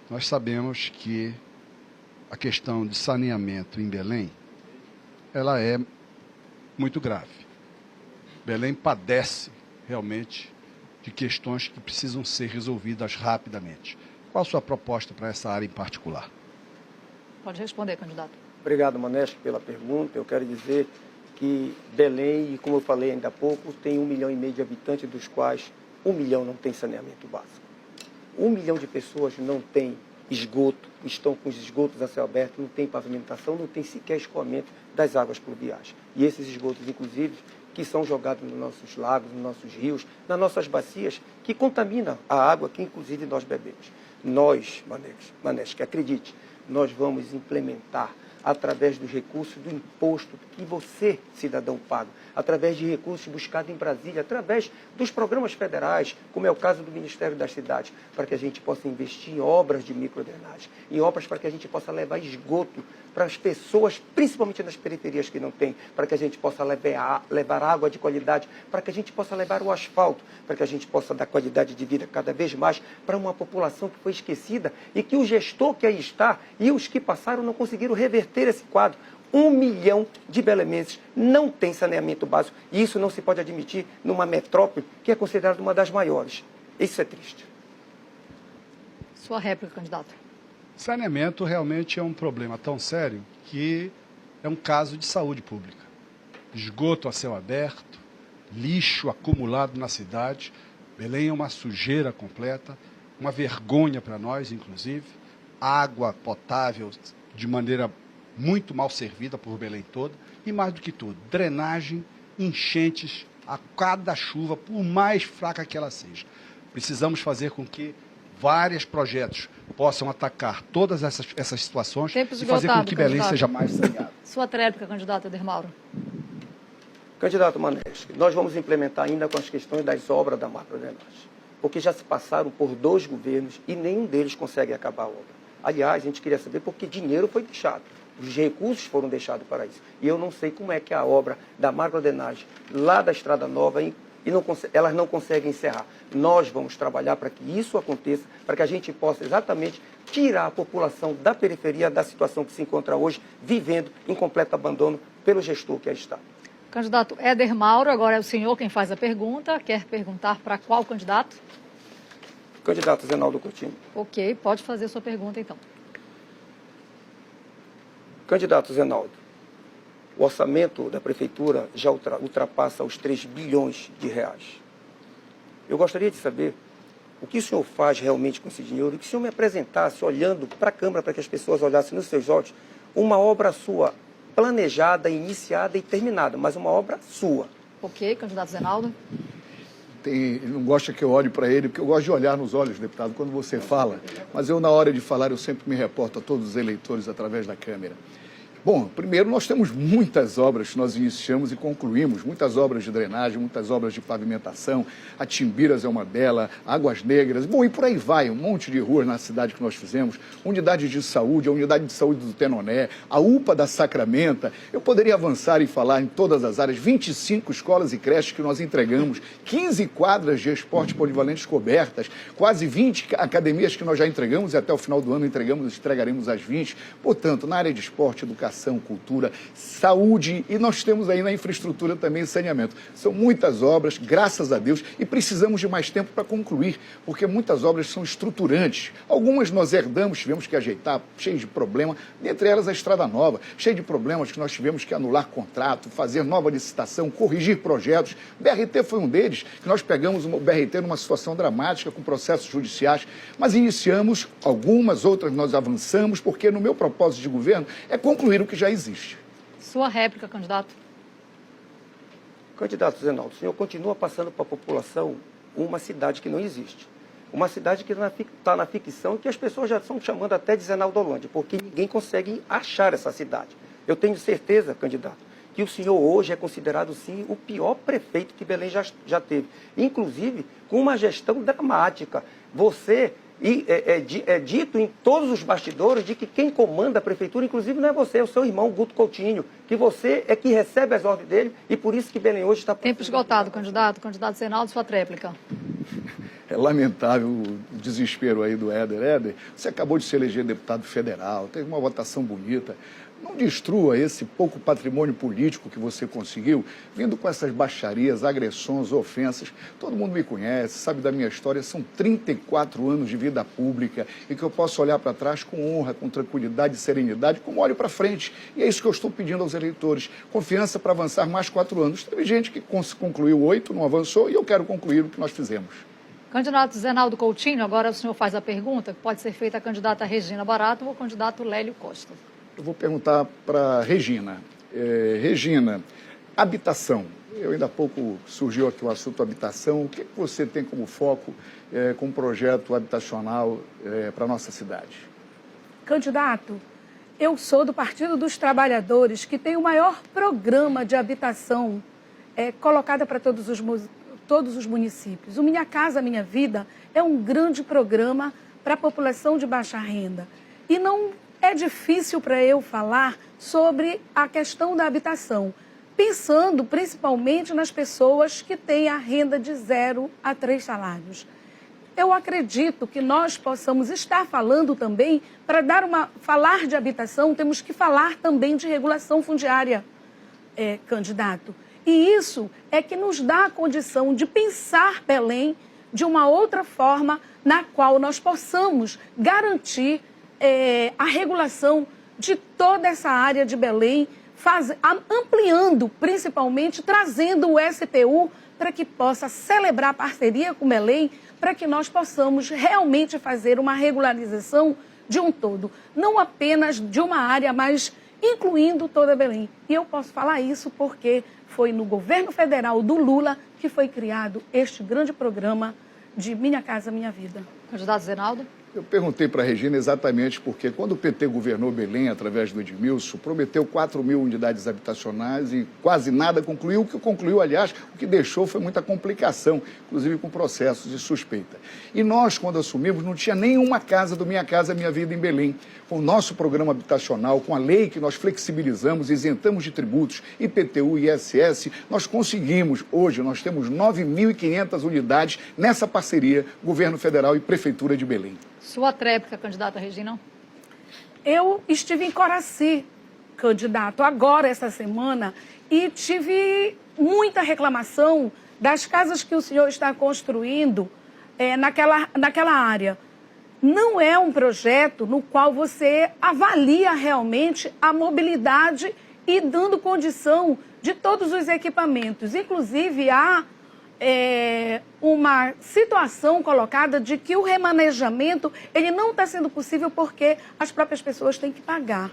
nós sabemos que a questão de saneamento em Belém, ela é muito grave. Belém padece realmente de questões que precisam ser resolvidas rapidamente. Qual a sua proposta para essa área em particular? Pode responder, candidato. Obrigado, Maneschi, pela pergunta. Eu quero dizer que Belém, e como eu falei ainda há pouco, tem 1,5 milhão de habitantes, dos quais 1 milhão não tem saneamento básico. 1 milhão de pessoas não tem esgoto, estão com os esgotos a céu aberto, não tem pavimentação, não tem sequer escoamento das águas pluviais. E esses esgotos, inclusive, que são jogados nos nossos lagos, nos nossos rios, nas nossas bacias, que contaminam a água que, inclusive, nós bebemos. Nós, Maneschi, acredite, nós vamos implementar através dos recursos do imposto que você, cidadão, paga, através de recursos buscados em Brasília, através dos programas federais, como é o caso do Ministério das Cidades, para que a gente possa investir em obras de microdrenagem, em obras para que a gente possa levar esgoto para as pessoas, principalmente nas periferias que não tem, para que a gente possa levar água de qualidade, para que a gente possa levar o asfalto, para que a gente possa dar qualidade de vida cada vez mais para uma população que foi esquecida e que o gestor que aí está e os que passaram não conseguiram reverter esse quadro. 1 milhão de belemenses não tem saneamento básico e isso não se pode admitir numa metrópole que é considerada uma das maiores. Isso é triste. Sua réplica, candidato. Saneamento realmente é um problema tão sério que é um caso de saúde pública. Esgoto a céu aberto, lixo acumulado na cidade, Belém é uma sujeira completa, uma vergonha para nós, inclusive. Água potável de maneira muito mal servida por Belém toda. E mais do que tudo, drenagem, enchentes a cada chuva, por mais fraca que ela seja. Precisamos fazer com que vários projetos possam atacar todas essas situações e fazer com que Belém seja mais saneada. Sua tréplica, candidato Éder Mauro. Candidato Maneschi, nós vamos implementar ainda com as questões das obras da macrodrenagem, porque já se passaram por 2 governos e nenhum deles consegue acabar a obra. Aliás, a gente queria saber por que dinheiro foi deixado. Os recursos foram deixados para isso. E eu não sei como é que a obra da macrodrenagem lá da Estrada Nova elas não conseguem encerrar. Nós vamos trabalhar para que isso aconteça, para que a gente possa exatamente tirar a população da periferia da situação que se encontra hoje, vivendo em completo abandono pelo gestor que aí está. Candidato Éder Mauro, agora é o senhor quem faz a pergunta. Quer perguntar para qual candidato? Candidato Zenaldo Coutinho. Ok, pode fazer a sua pergunta então. Candidato Zenaldo, o orçamento da prefeitura já ultrapassa os 3 bilhões de reais. Eu gostaria de saber o que o senhor faz realmente com esse dinheiro e que o senhor me apresentasse, olhando para a Câmara, para que as pessoas olhassem nos seus olhos, uma obra sua, planejada, iniciada e terminada, mas uma obra sua. Ok, candidato Zenaldo. Ele não gosta que eu olhe para ele, porque eu gosto de olhar nos olhos, deputado, quando você fala. Mas eu, na hora de falar, eu sempre me reporto a todos os eleitores através da câmera. Bom, primeiro, nós temos muitas obras que nós iniciamos e concluímos, muitas obras de drenagem, muitas obras de pavimentação, a Timbiras é uma delas, Águas Negras, bom, e por aí vai, um monte de ruas na cidade que nós fizemos, unidade de saúde, a unidade de saúde do Tenoné, a UPA da Sacramenta, eu poderia avançar e falar em todas as áreas, 25 escolas e creches que nós entregamos, 15 quadras de esporte polivalentes cobertas, quase 20 academias que nós já entregamos e até o final do ano entregaremos as 20, portanto, na área de esporte, educação, cultura, saúde e nós temos aí na infraestrutura também saneamento. São muitas obras, graças a Deus, e precisamos de mais tempo para concluir, porque muitas obras são estruturantes. Algumas nós herdamos, tivemos que ajeitar, cheio de problema, dentre elas a Estrada Nova, cheio de problemas que nós tivemos que anular contrato, fazer nova licitação, corrigir projetos. BRT foi um deles, que nós pegamos o BRT numa situação dramática, com processos judiciais, mas iniciamos algumas, outras nós avançamos, porque no meu propósito de governo é concluir o que já existe. Sua réplica, candidato. Candidato Zenaldo, o senhor continua passando para a população uma cidade que não existe. Uma cidade que está na ficção e que as pessoas já estão chamando até de Zenaldolândia, porque ninguém consegue achar essa cidade. Eu tenho certeza, candidato, que o senhor hoje é considerado, sim, o pior prefeito que Belém já teve. Inclusive, com uma gestão dramática. Você... E é dito em todos os bastidores de que quem comanda a prefeitura, inclusive, não é você, é o seu irmão Guto Coutinho, que você é que recebe as ordens dele e por isso que Belém hoje está... Tempo esgotado, candidato. Candidato Zenaldo, sua tréplica. É lamentável o desespero aí do Éder. Éder, você acabou de se eleger deputado federal, teve uma votação bonita. Não destrua esse pouco patrimônio político que você conseguiu, vindo com essas baixarias, agressões, ofensas. Todo mundo me conhece, sabe da minha história, são 34 anos de vida pública e que eu posso olhar para trás com honra, com tranquilidade e serenidade, como olho para frente. E é isso que eu estou pedindo aos eleitores, confiança para avançar mais 4 anos. Teve gente que concluiu 8, não avançou, e eu quero concluir o que nós fizemos. Candidato Zenaldo Coutinho, agora o senhor faz a pergunta, que pode ser feita à candidata Regina Barato ou ao candidato Lélio Costa. Eu vou perguntar para Regina. Regina, habitação. Ainda há pouco surgiu aqui o assunto habitação. O que você tem como foco com o projeto habitacional para a nossa cidade? Candidato, eu sou do Partido dos Trabalhadores, que tem o maior programa de habitação colocada para todos os municípios. O Minha Casa Minha Vida é um grande programa para a população de baixa renda. E não é difícil para eu falar sobre a questão da habitação, pensando principalmente nas pessoas que têm a renda de 0 a 3 salários. Eu acredito que nós possamos estar falando também, para falar de habitação, temos que falar também de regulação fundiária, candidato. E isso é que nos dá a condição de pensar Belém de uma outra forma, na qual nós possamos garantir a regulação de toda essa área de Belém, ampliando, principalmente, trazendo o SPU para que possa celebrar parceria com Belém, para que nós possamos realmente fazer uma regularização de um todo. Não apenas de uma área, mas incluindo toda Belém. E eu posso falar isso porque foi no governo federal do Lula que foi criado este grande programa de Minha Casa Minha Vida. Candidato Zenaldo? Eu perguntei para a Regina exatamente porque quando o PT governou Belém, através do Edmilson, prometeu 4.000 unidades habitacionais e quase nada concluiu. O que concluiu, aliás, o que deixou foi muita complicação, inclusive com processos de suspeita. E nós, quando assumimos, não tinha nenhuma casa do Minha Casa Minha Vida em Belém. Com o nosso programa habitacional, com a lei que nós flexibilizamos, isentamos de tributos, IPTU e ISS, nós conseguimos, hoje, nós temos 9.500 unidades nessa parceria, Governo Federal e Prefeitura de Belém. Sua tréplica, candidata Regina? Eu estive em Coraci, candidato, agora, essa semana, e tive muita reclamação das casas que o senhor está construindo naquela área. Não é um projeto no qual você avalia realmente a mobilidade e dando condição de todos os equipamentos. Inclusive, há uma situação colocada de que o remanejamento ele não está sendo possível porque as próprias pessoas têm que pagar.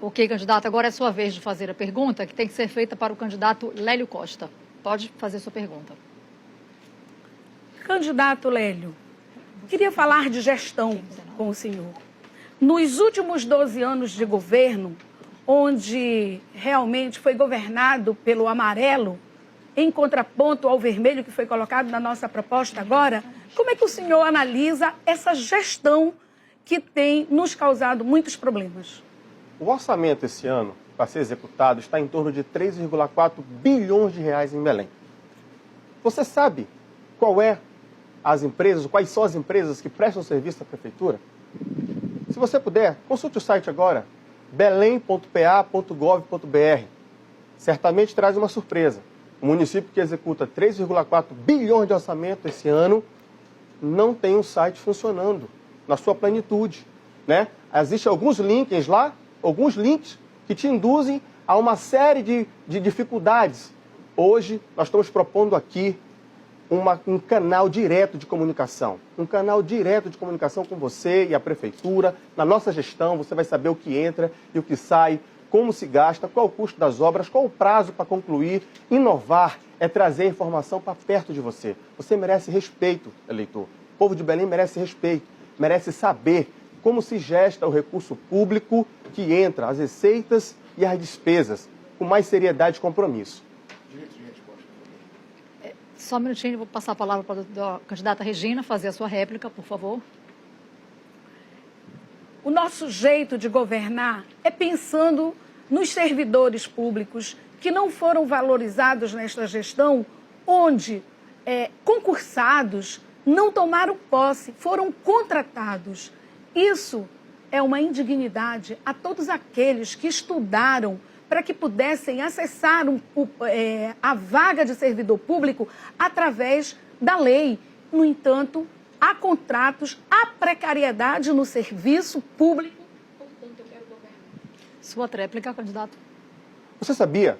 Ok, candidato, agora é sua vez de fazer a pergunta, que tem que ser feita para o candidato Lélio Costa. Pode fazer sua pergunta. Candidato Lélio, queria falar de gestão com o senhor. Nos últimos 12 anos de governo, onde realmente foi governado pelo amarelo, em contraponto ao vermelho que foi colocado na nossa proposta agora, como é que o senhor analisa essa gestão que tem nos causado muitos problemas? O orçamento esse ano, para ser executado, está em torno de 3,4 bilhões de reais em Belém. Você sabe quais são as empresas que prestam serviço à prefeitura? Se você puder, consulte o site agora, belém.pa.gov.br. Certamente traz uma surpresa. O município que executa 3,4 bilhões de orçamento esse ano não tem um site funcionando na sua plenitude, né? Existem alguns links lá, que te induzem a uma série de dificuldades. Hoje, nós estamos propondo aqui um canal direto de comunicação. Um canal direto de comunicação com você e a prefeitura. Na nossa gestão, você vai saber o que entra e o que sai, como se gasta, qual o custo das obras, qual o prazo para concluir. Inovar é trazer a informação para perto de você. Você merece respeito, eleitor. O povo de Belém merece respeito, merece saber como se gesta o recurso público que entra, as receitas e as despesas, com mais seriedade e compromisso. Só um minutinho, vou passar a palavra para a candidata Regina fazer a sua réplica, por favor. O nosso jeito de governar é pensando nos servidores públicos que não foram valorizados nesta gestão, onde concursados não tomaram posse, foram contratados. Isso é uma indignidade a todos aqueles que estudaram para que pudessem acessar a vaga de servidor público através da lei. No entanto, há contratos, há precariedade no serviço público. Portanto, eu quero governar. Sua tréplica, candidato. Você sabia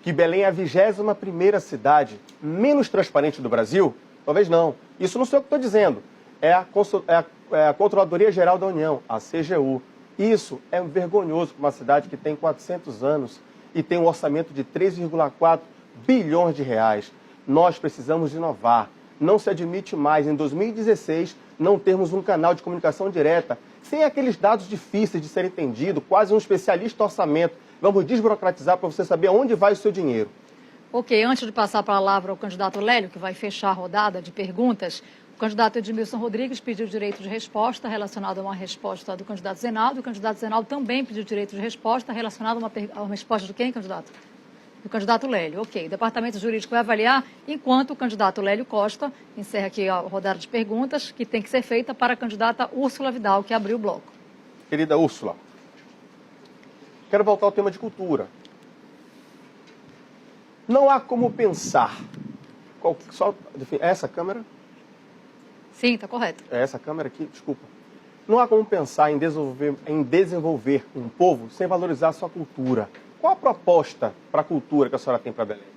que Belém é a 21ª cidade menos transparente do Brasil? Talvez não. Isso não sou eu que estou dizendo. É a Controladoria Geral da União, a CGU. Isso é vergonhoso para uma cidade que tem 400 anos e tem um orçamento de 3,4 bilhões de reais. Nós precisamos inovar. Não se admite mais, em 2016, não termos um canal de comunicação direta, sem aqueles dados difíceis de ser entendido, quase um especialista em orçamento. Vamos desburocratizar para você saber aonde vai o seu dinheiro. Ok, antes de passar a palavra ao candidato Lélio, que vai fechar a rodada de perguntas, o candidato Edmilson Rodrigues pediu direito de resposta relacionado a uma resposta do candidato Zenaldo. O candidato Zenaldo também pediu direito de resposta relacionado a uma resposta de quem, candidato? Do candidato Lélio. Ok, o Departamento Jurídico vai avaliar, enquanto o candidato Lélio Costa encerra aqui a rodada de perguntas, que tem que ser feita para a candidata Úrsula Vidal, que abriu o bloco. Querida Úrsula, quero voltar ao tema de cultura. Não há como pensar. É essa câmera? Sim, está correto. É essa câmera aqui, desculpa. Não há como pensar em desenvolver um povo sem valorizar a sua cultura. Qual a proposta para a cultura que a senhora tem para Belém?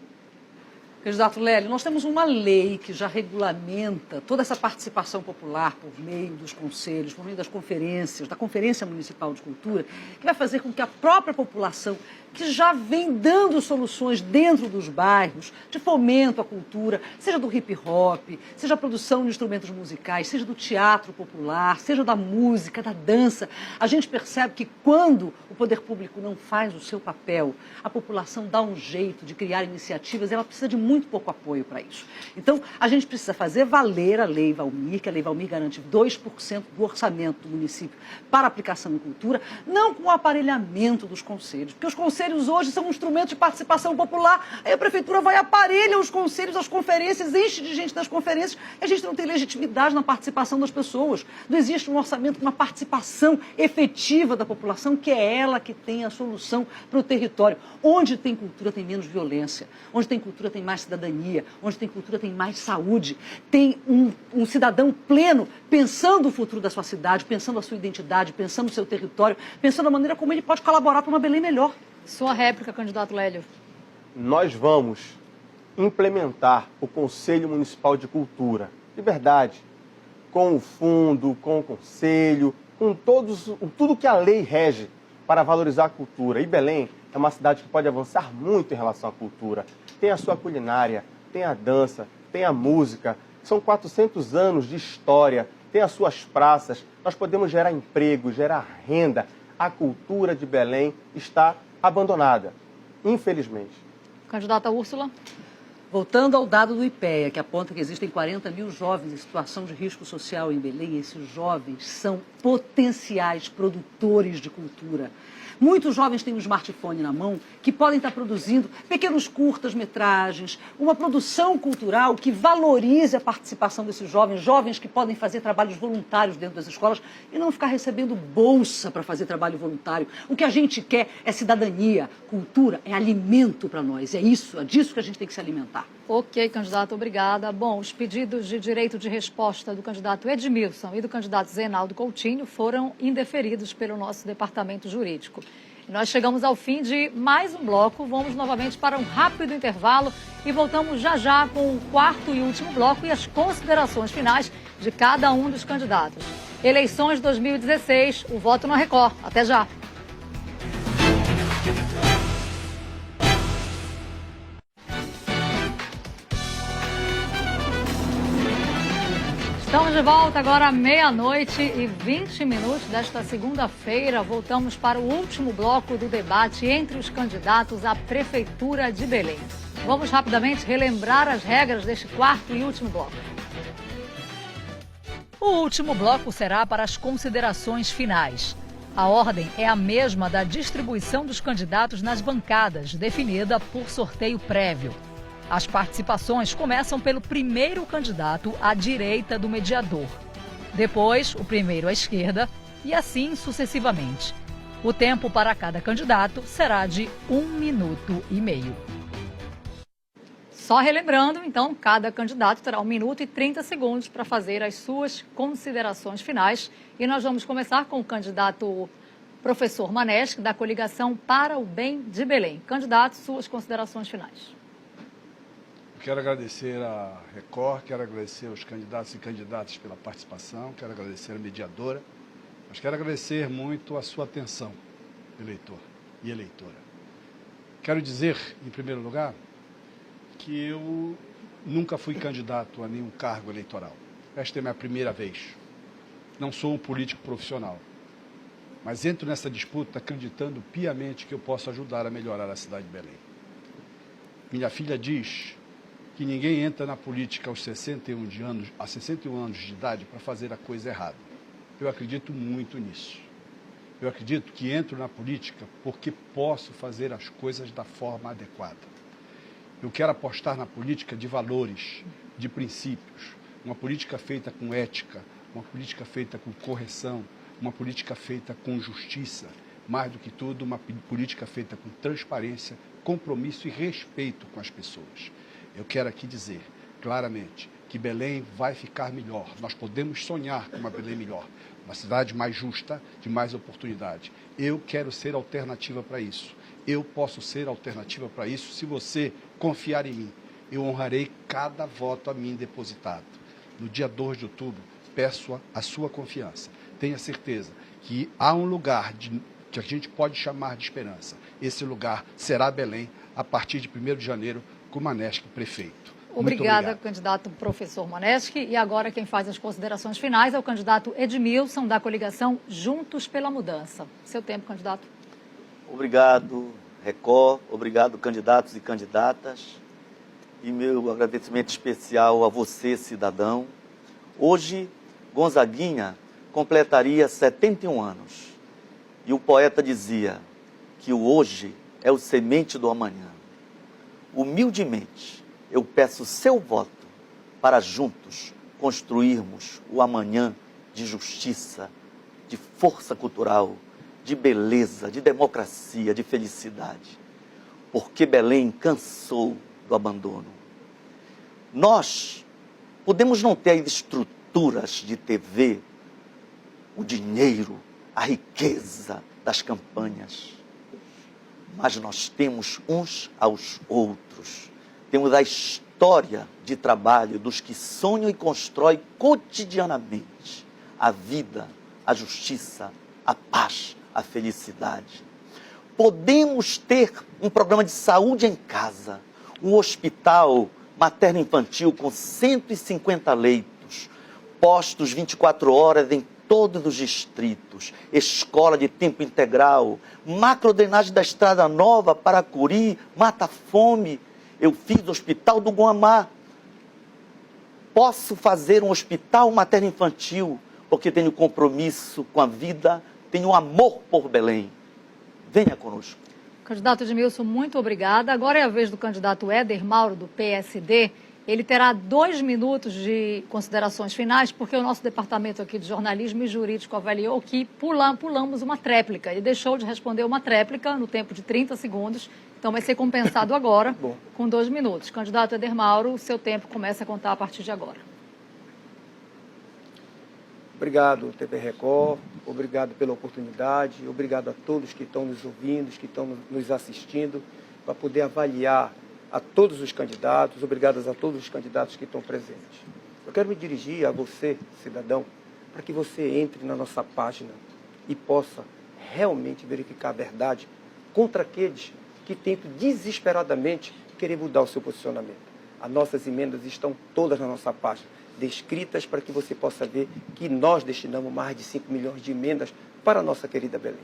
Candidato Lélio, nós temos uma lei que já regulamenta toda essa participação popular por meio dos conselhos, por meio das conferências, da Conferência Municipal de Cultura, que vai fazer com que a própria população, que já vem dando soluções dentro dos bairros, de fomento à cultura, seja do hip hop, seja a produção de instrumentos musicais, seja do teatro popular, seja da música, da dança, a gente percebe que quando o poder público não faz o seu papel, a população dá um jeito de criar iniciativas e ela precisa de muito pouco apoio para isso. Então, a gente precisa fazer valer a Lei Valmir, que a Lei Valmir garante 2% do orçamento do município para aplicação em cultura, não com o aparelhamento dos conselhos, porque os conselhos hoje são um instrumento de participação popular, aí a prefeitura vai aparelhar os conselhos, as conferências, enche de gente nas conferências, e a gente não tem legitimidade na participação das pessoas. Não existe um orçamento com uma participação efetiva da população, que é ela que tem a solução para o território. Onde tem cultura tem menos violência, onde tem cultura tem mais cidadania, onde tem cultura tem mais saúde, tem um cidadão pleno pensando o futuro da sua cidade, pensando a sua identidade, pensando o seu território, pensando a maneira como ele pode colaborar para uma Belém melhor. Sua réplica, candidato Lélio. Nós vamos implementar o Conselho Municipal de Cultura, de verdade, com o fundo, com o conselho, com tudo que a lei rege para valorizar a cultura. E Belém é uma cidade que pode avançar muito em relação à cultura. Tem a sua culinária, tem a dança, tem a música, são 400 anos de história, tem as suas praças, nós podemos gerar emprego, gerar renda. A cultura de Belém está abandonada, infelizmente. Candidata Úrsula. Voltando ao dado do IPEA, que aponta que existem 40 mil jovens em situação de risco social em Belém, esses jovens são potenciais produtores de cultura. Muitos jovens têm um smartphone na mão que podem estar produzindo pequenos curtas-metragens, uma produção cultural que valorize a participação desses jovens, jovens que podem fazer trabalhos voluntários dentro das escolas e não ficar recebendo bolsa para fazer trabalho voluntário. O que a gente quer é cidadania, cultura, é alimento para nós, é disso que a gente tem que se alimentar. Ok, candidato, obrigada. Bom, os pedidos de direito de resposta do candidato Edmilson e do candidato Zenaldo Coutinho foram indeferidos pelo nosso departamento jurídico. E nós chegamos ao fim de mais um bloco. Vamos novamente para um rápido intervalo e voltamos já já com o quarto e último bloco e as considerações finais de cada um dos candidatos. Eleições 2016, o voto na Record. Até já. Estamos de volta agora à 12h20 desta segunda-feira. Voltamos para o último bloco do debate entre os candidatos à Prefeitura de Belém. Vamos rapidamente relembrar as regras deste quarto e último bloco. O último bloco será para as considerações finais. A ordem é a mesma da distribuição dos candidatos nas bancadas, definida por sorteio prévio. As participações começam pelo primeiro candidato à direita do mediador. Depois, o primeiro à esquerda e assim sucessivamente. O tempo para cada candidato será de 1 minuto e meio. Só relembrando, então, cada candidato terá 1 minuto e 30 segundos para fazer as suas considerações finais. E nós vamos começar com o candidato professor Maneschi, da coligação Para o Bem de Belém. Candidato, suas considerações finais. Quero agradecer a Record, quero agradecer aos candidatos e candidatas pela participação, quero agradecer a mediadora, mas quero agradecer muito a sua atenção, eleitor e eleitora. Quero dizer, em primeiro lugar, que eu nunca fui candidato a nenhum cargo eleitoral. Esta é a minha primeira vez. Não sou um político profissional, mas entro nessa disputa acreditando piamente que eu posso ajudar a melhorar a cidade de Belém. Minha filha diz que ninguém entra na política aos 61 anos de idade para fazer a coisa errada. Eu acredito muito nisso. Eu acredito que entro na política porque posso fazer as coisas da forma adequada. Eu quero apostar na política de valores, de princípios, uma política feita com ética, uma política feita com correção, uma política feita com justiça, mais do que tudo, uma política feita com transparência, compromisso e respeito com as pessoas. Eu quero aqui dizer claramente que Belém vai ficar melhor. Nós podemos sonhar com uma Belém melhor, uma cidade mais justa, de mais oportunidade. Eu quero ser alternativa para isso. Eu posso ser alternativa para isso se você confiar em mim. Eu honrarei cada voto a mim depositado. No dia 2 de outubro, peço a sua confiança. Tenha certeza que há um lugar que a gente pode chamar de esperança. Esse lugar será Belém a partir de 1º de janeiro, com Maneschi prefeito. Obrigada, candidato professor Maneschi. E agora quem faz as considerações finais é o candidato Edmilson, da coligação Juntos pela Mudança. Seu tempo, candidato. Obrigado, Record. Obrigado, candidatos e candidatas. E meu agradecimento especial a você, cidadão. Hoje, Gonzaguinha completaria 71 anos. E o poeta dizia que o hoje é o semente do amanhã. Humildemente, eu peço seu voto para juntos construirmos o amanhã de justiça, de força cultural, de beleza, de democracia, de felicidade. Porque Belém cansou do abandono. Nós podemos não ter estruturas de TV, o dinheiro, a riqueza das campanhas, mas nós temos uns aos outros. Temos a história de trabalho dos que sonham e constroem cotidianamente a vida, a justiça, a paz, a felicidade. Podemos ter um programa de saúde em casa, um hospital materno-infantil com 150 leitos, postos 24 horas em todos os distritos, escola de tempo integral, macrodrenagem da Estrada Nova, Paracuri, Mata-Fome. Eu fiz o Hospital do Guamá. Posso fazer um hospital materno-infantil, porque tenho compromisso com a vida, tenho amor por Belém. Venha conosco. Candidato Edmilson, muito obrigada. Agora é a vez do candidato Éder Mauro, do PSD. Ele terá 2 minutos de considerações finais, porque o nosso departamento aqui de jornalismo e jurídico avaliou que pulamos uma tréplica. Ele deixou de responder uma tréplica no tempo de 30 segundos, então vai ser compensado agora com 2 minutos. Candidato Éder Mauro, o seu tempo começa a contar a partir de agora. Obrigado, TV Record, obrigado pela oportunidade, obrigado a todos que estão nos ouvindo, que estão nos assistindo, para poder avaliar a todos os candidatos, obrigado a todos os candidatos que estão presentes. Eu quero me dirigir a você, cidadão, para que você entre na nossa página e possa realmente verificar a verdade contra aqueles que tentam desesperadamente querer mudar o seu posicionamento. As nossas emendas estão todas na nossa página, descritas para que você possa ver que nós destinamos mais de 5 milhões de emendas para a nossa querida Belém.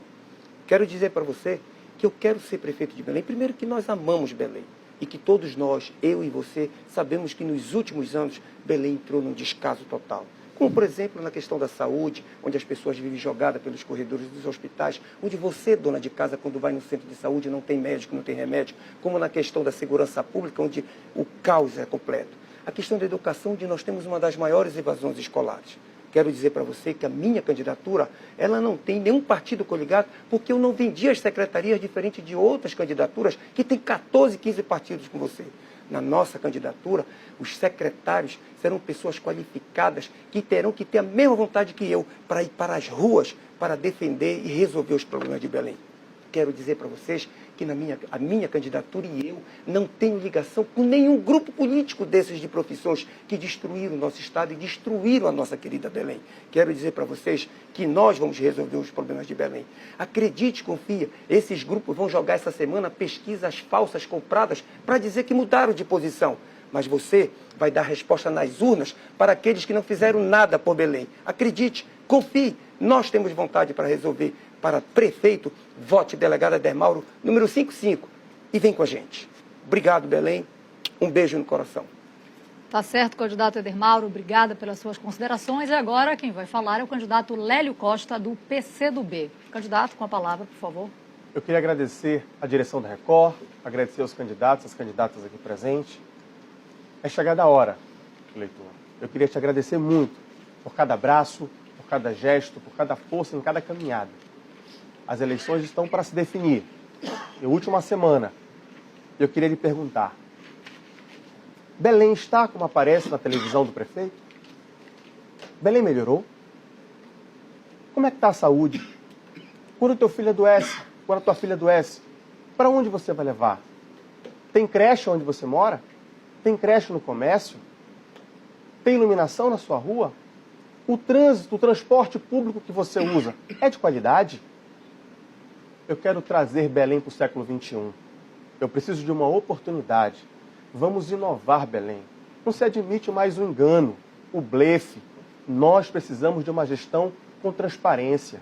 Quero dizer para você que eu quero ser prefeito de Belém, primeiro que nós amamos Belém e que todos nós, eu e você, sabemos que nos últimos anos Belém entrou num descaso total. Como, por exemplo, na questão da saúde, onde as pessoas vivem jogadas pelos corredores dos hospitais, onde você, dona de casa, quando vai no centro de saúde, não tem médico, não tem remédio, como na questão da segurança pública, onde o caos é completo. A questão da educação, onde nós temos uma das maiores evasões escolares. Quero dizer para você que a minha candidatura, ela não tem nenhum partido coligado, porque eu não vendi as secretarias diferente de outras candidaturas que tem 14, 15 partidos com você. Na nossa candidatura, os secretários serão pessoas qualificadas que terão que ter a mesma vontade que eu para ir para as ruas para defender e resolver os problemas de Belém. Quero dizer para vocês que a minha candidatura e eu não tenho ligação com nenhum grupo político desses de profissões que destruíram o nosso Estado e destruíram a nossa querida Belém. Quero dizer para vocês que nós vamos resolver os problemas de Belém. Acredite, confia, esses grupos vão jogar essa semana pesquisas falsas compradas para dizer que mudaram de posição. Mas você vai dar resposta nas urnas para aqueles que não fizeram nada por Belém. Acredite, confie, nós temos vontade para resolver. Para prefeito, vote delegado Éder Mauro, número 55, e vem com a gente. Obrigado, Belém. Um beijo no coração. Tá certo, candidato Éder Mauro. Obrigada pelas suas considerações. E agora quem vai falar é o candidato Lélio Costa, do PCdoB. Candidato, com a palavra, por favor. Eu queria agradecer a direção da Record, agradecer aos candidatos, as candidatas aqui presentes. É chegada a hora, eleitor. Eu queria te agradecer muito por cada abraço, por cada gesto, por cada força em cada caminhada. As eleições estão para se definir. E a última semana, eu queria lhe perguntar: Belém está como aparece na televisão do prefeito? Belém melhorou? Como é que está a saúde? Quando o teu filho adoece, quando a tua filha adoece, para onde você vai levar? Tem creche onde você mora? Tem creche no comércio? Tem iluminação na sua rua? O trânsito, o transporte público que você usa é de qualidade? Eu quero trazer Belém para o século XXI. Eu preciso de uma oportunidade. Vamos inovar Belém. Não se admite mais o engano, o blefe. Nós precisamos de uma gestão com transparência,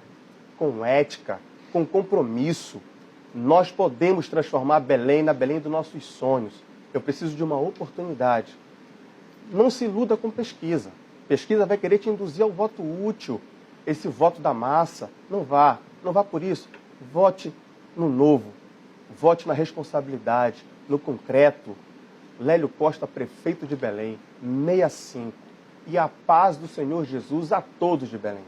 com ética, com compromisso. Nós podemos transformar Belém na Belém dos nossos sonhos. Eu preciso de uma oportunidade. Não se iluda com pesquisa. Pesquisa vai querer te induzir ao voto útil, esse voto da massa. Não vá por isso. Vote no novo, vote na responsabilidade, no concreto. Lélio Costa, prefeito de Belém, 65. E a paz do Senhor Jesus a todos de Belém.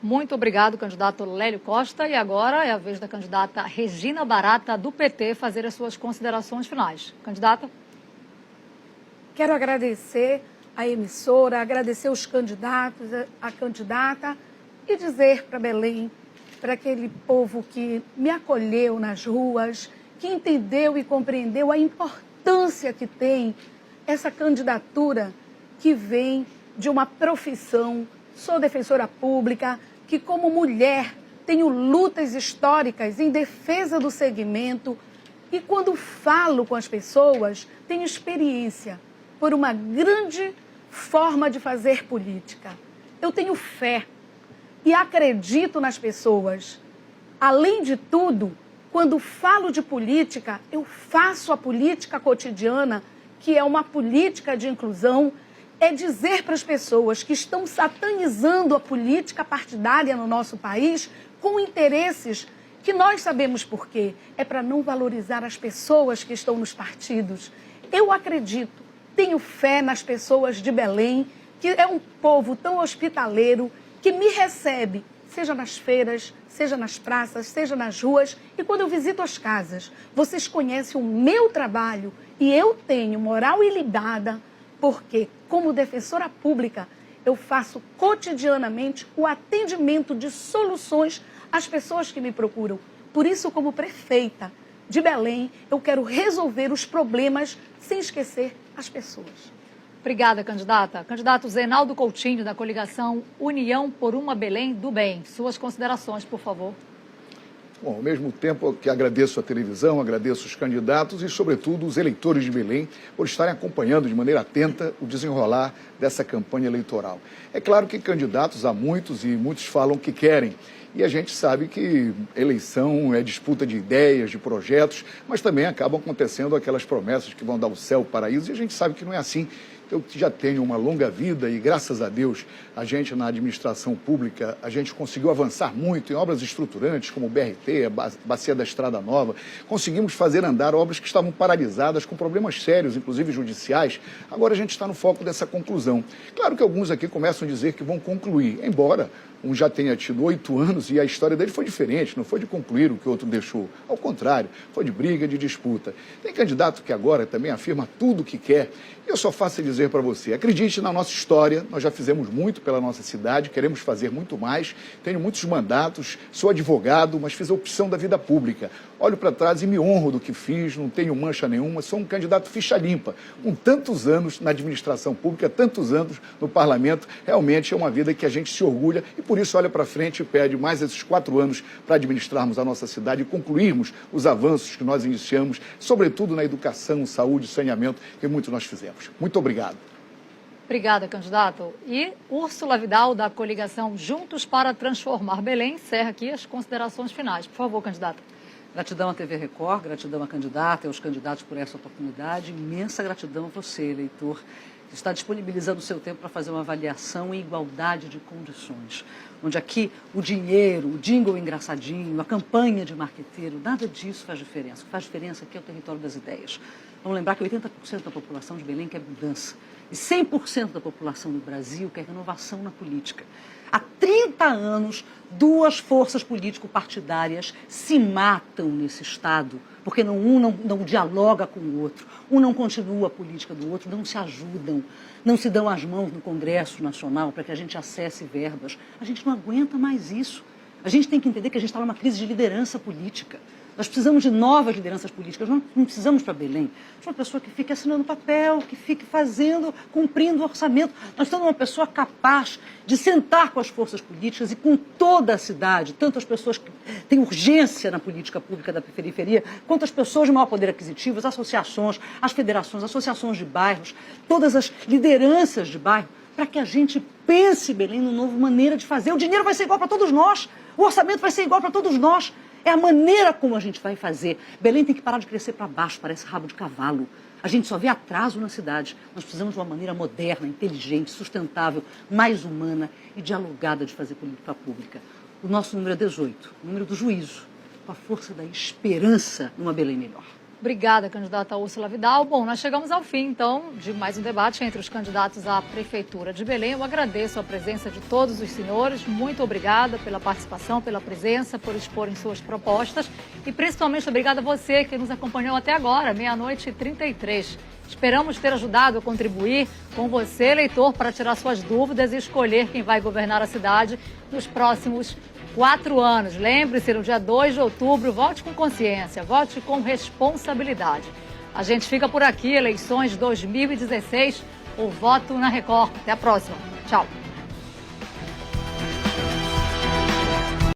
Muito obrigado, candidato Lélio Costa. E agora é a vez da candidata Regina Barata, do PT, fazer as suas considerações finais. Candidata? Quero agradecer a emissora, agradecer os candidatos, a candidata e dizer para Belém, para aquele povo que me acolheu nas ruas, que entendeu e compreendeu a importância que tem essa candidatura que vem de uma profissão. Sou defensora pública, que como mulher tenho lutas históricas em defesa do segmento e quando falo com as pessoas, tenho experiência por uma grande forma de fazer política. Eu tenho fé e acredito nas pessoas. Além de tudo, quando falo de política, eu faço a política cotidiana, que é uma política de inclusão, é dizer para as pessoas que estão satanizando a política partidária no nosso país com interesses que nós sabemos por quê. É para não valorizar as pessoas que estão nos partidos. Eu acredito, tenho fé nas pessoas de Belém, que é um povo tão hospitaleiro, que me recebe, seja nas feiras, seja nas praças, seja nas ruas. E quando eu visito as casas, vocês conhecem o meu trabalho e eu tenho moral ilibada, porque, como defensora pública, eu faço cotidianamente o atendimento de soluções às pessoas que me procuram. Por isso, como prefeita de Belém, eu quero resolver os problemas sem esquecer as pessoas. Obrigada, candidata. Candidato Zenaldo Coutinho, da coligação União por uma Belém do Bem. Suas considerações, por favor. Bom, ao mesmo tempo que agradeço a televisão, agradeço os candidatos e, sobretudo, os eleitores de Belém por estarem acompanhando de maneira atenta o desenrolar dessa campanha eleitoral. É claro que candidatos há muitos e muitos falam o que querem. E a gente sabe que eleição é disputa de ideias, de projetos, mas também acabam acontecendo aquelas promessas que vão dar o céu, o paraíso, e a gente sabe que não é assim. Eu já tenho uma longa vida e, graças a Deus, a gente na administração pública, a gente conseguiu avançar muito em obras estruturantes, como o BRT, a Bacia da Estrada Nova. Conseguimos fazer andar obras que estavam paralisadas, com problemas sérios, inclusive judiciais. Agora a gente está no foco dessa conclusão. Claro que alguns aqui começam a dizer que vão concluir, embora um já tenha tido 8 anos e a história dele foi diferente, não foi de concluir o que o outro deixou. Ao contrário, foi de briga, de disputa. Tem candidato que agora também afirma tudo o que quer. E eu só faço dizer para você, acredite na nossa história, nós já fizemos muito pela nossa cidade, queremos fazer muito mais, tenho muitos mandatos, sou advogado, mas fiz a opção da vida pública. Olho para trás e me honro do que fiz, não tenho mancha nenhuma, sou um candidato ficha limpa. Com tantos anos na administração pública, tantos anos no parlamento, realmente é uma vida que a gente se orgulha e por isso olha para frente e pede mais esses 4 anos para administrarmos a nossa cidade e concluirmos os avanços que nós iniciamos, sobretudo na educação, saúde, saneamento, que muito nós fizemos. Muito obrigado. Obrigada, candidato. E Úrsula Vidal, da coligação Juntos para Transformar Belém, encerra aqui as considerações finais. Por favor, candidata. Gratidão à TV Record, gratidão à candidata e aos candidatos por essa oportunidade. Imensa gratidão a você, eleitor, que está disponibilizando o seu tempo para fazer uma avaliação em igualdade de condições. Onde aqui o dinheiro, o jingle engraçadinho, a campanha de marqueteiro, nada disso faz diferença. O que faz diferença aqui é o território das ideias. Vamos lembrar que 80% da população de Belém quer mudança. E 100% da população do Brasil quer renovação na política. Há 30 anos, duas forças político-partidárias se matam nesse Estado, porque um não dialoga com o outro, um não continua a política do outro, não se ajudam, não se dão as mãos no Congresso Nacional para que a gente acesse verbas. A gente não aguenta mais isso. A gente tem que entender que a gente está numa crise de liderança política. Nós precisamos de novas lideranças políticas, não precisamos para Belém. De uma pessoa que fique assinando papel, que fique fazendo, cumprindo o orçamento. Nós precisamos de uma pessoa capaz de sentar com as forças políticas e com toda a cidade, tanto as pessoas que têm urgência na política pública da periferia, quanto as pessoas de maior poder aquisitivo, as associações, as federações, associações de bairros, todas as lideranças de bairro, para que a gente pense, Belém, numa nova maneira de fazer. O dinheiro vai ser igual para todos nós, o orçamento vai ser igual para todos nós. É a maneira como a gente vai fazer. Belém tem que parar de crescer para baixo, parece rabo de cavalo. A gente só vê atraso na cidade. Nós precisamos de uma maneira moderna, inteligente, sustentável, mais humana e dialogada de fazer política pública. O nosso número é 18, o número do juízo, com a força da esperança numa Belém melhor. Obrigada, candidata Úrsula Vidal. Bom, nós chegamos ao fim, então, de mais um debate entre os candidatos à Prefeitura de Belém. Eu agradeço a presença de todos os senhores. Muito obrigada pela participação, pela presença, por exporem suas propostas. E, principalmente, obrigada a você que nos acompanhou até agora, 00:33. Esperamos ter ajudado a contribuir com você, eleitor, para tirar suas dúvidas e escolher quem vai governar a cidade nos próximos 4 anos. Lembre-se, no dia 2 de outubro, vote com consciência, vote com responsabilidade. A gente fica por aqui, eleições 2016, o voto na Record. Até a próxima. Tchau.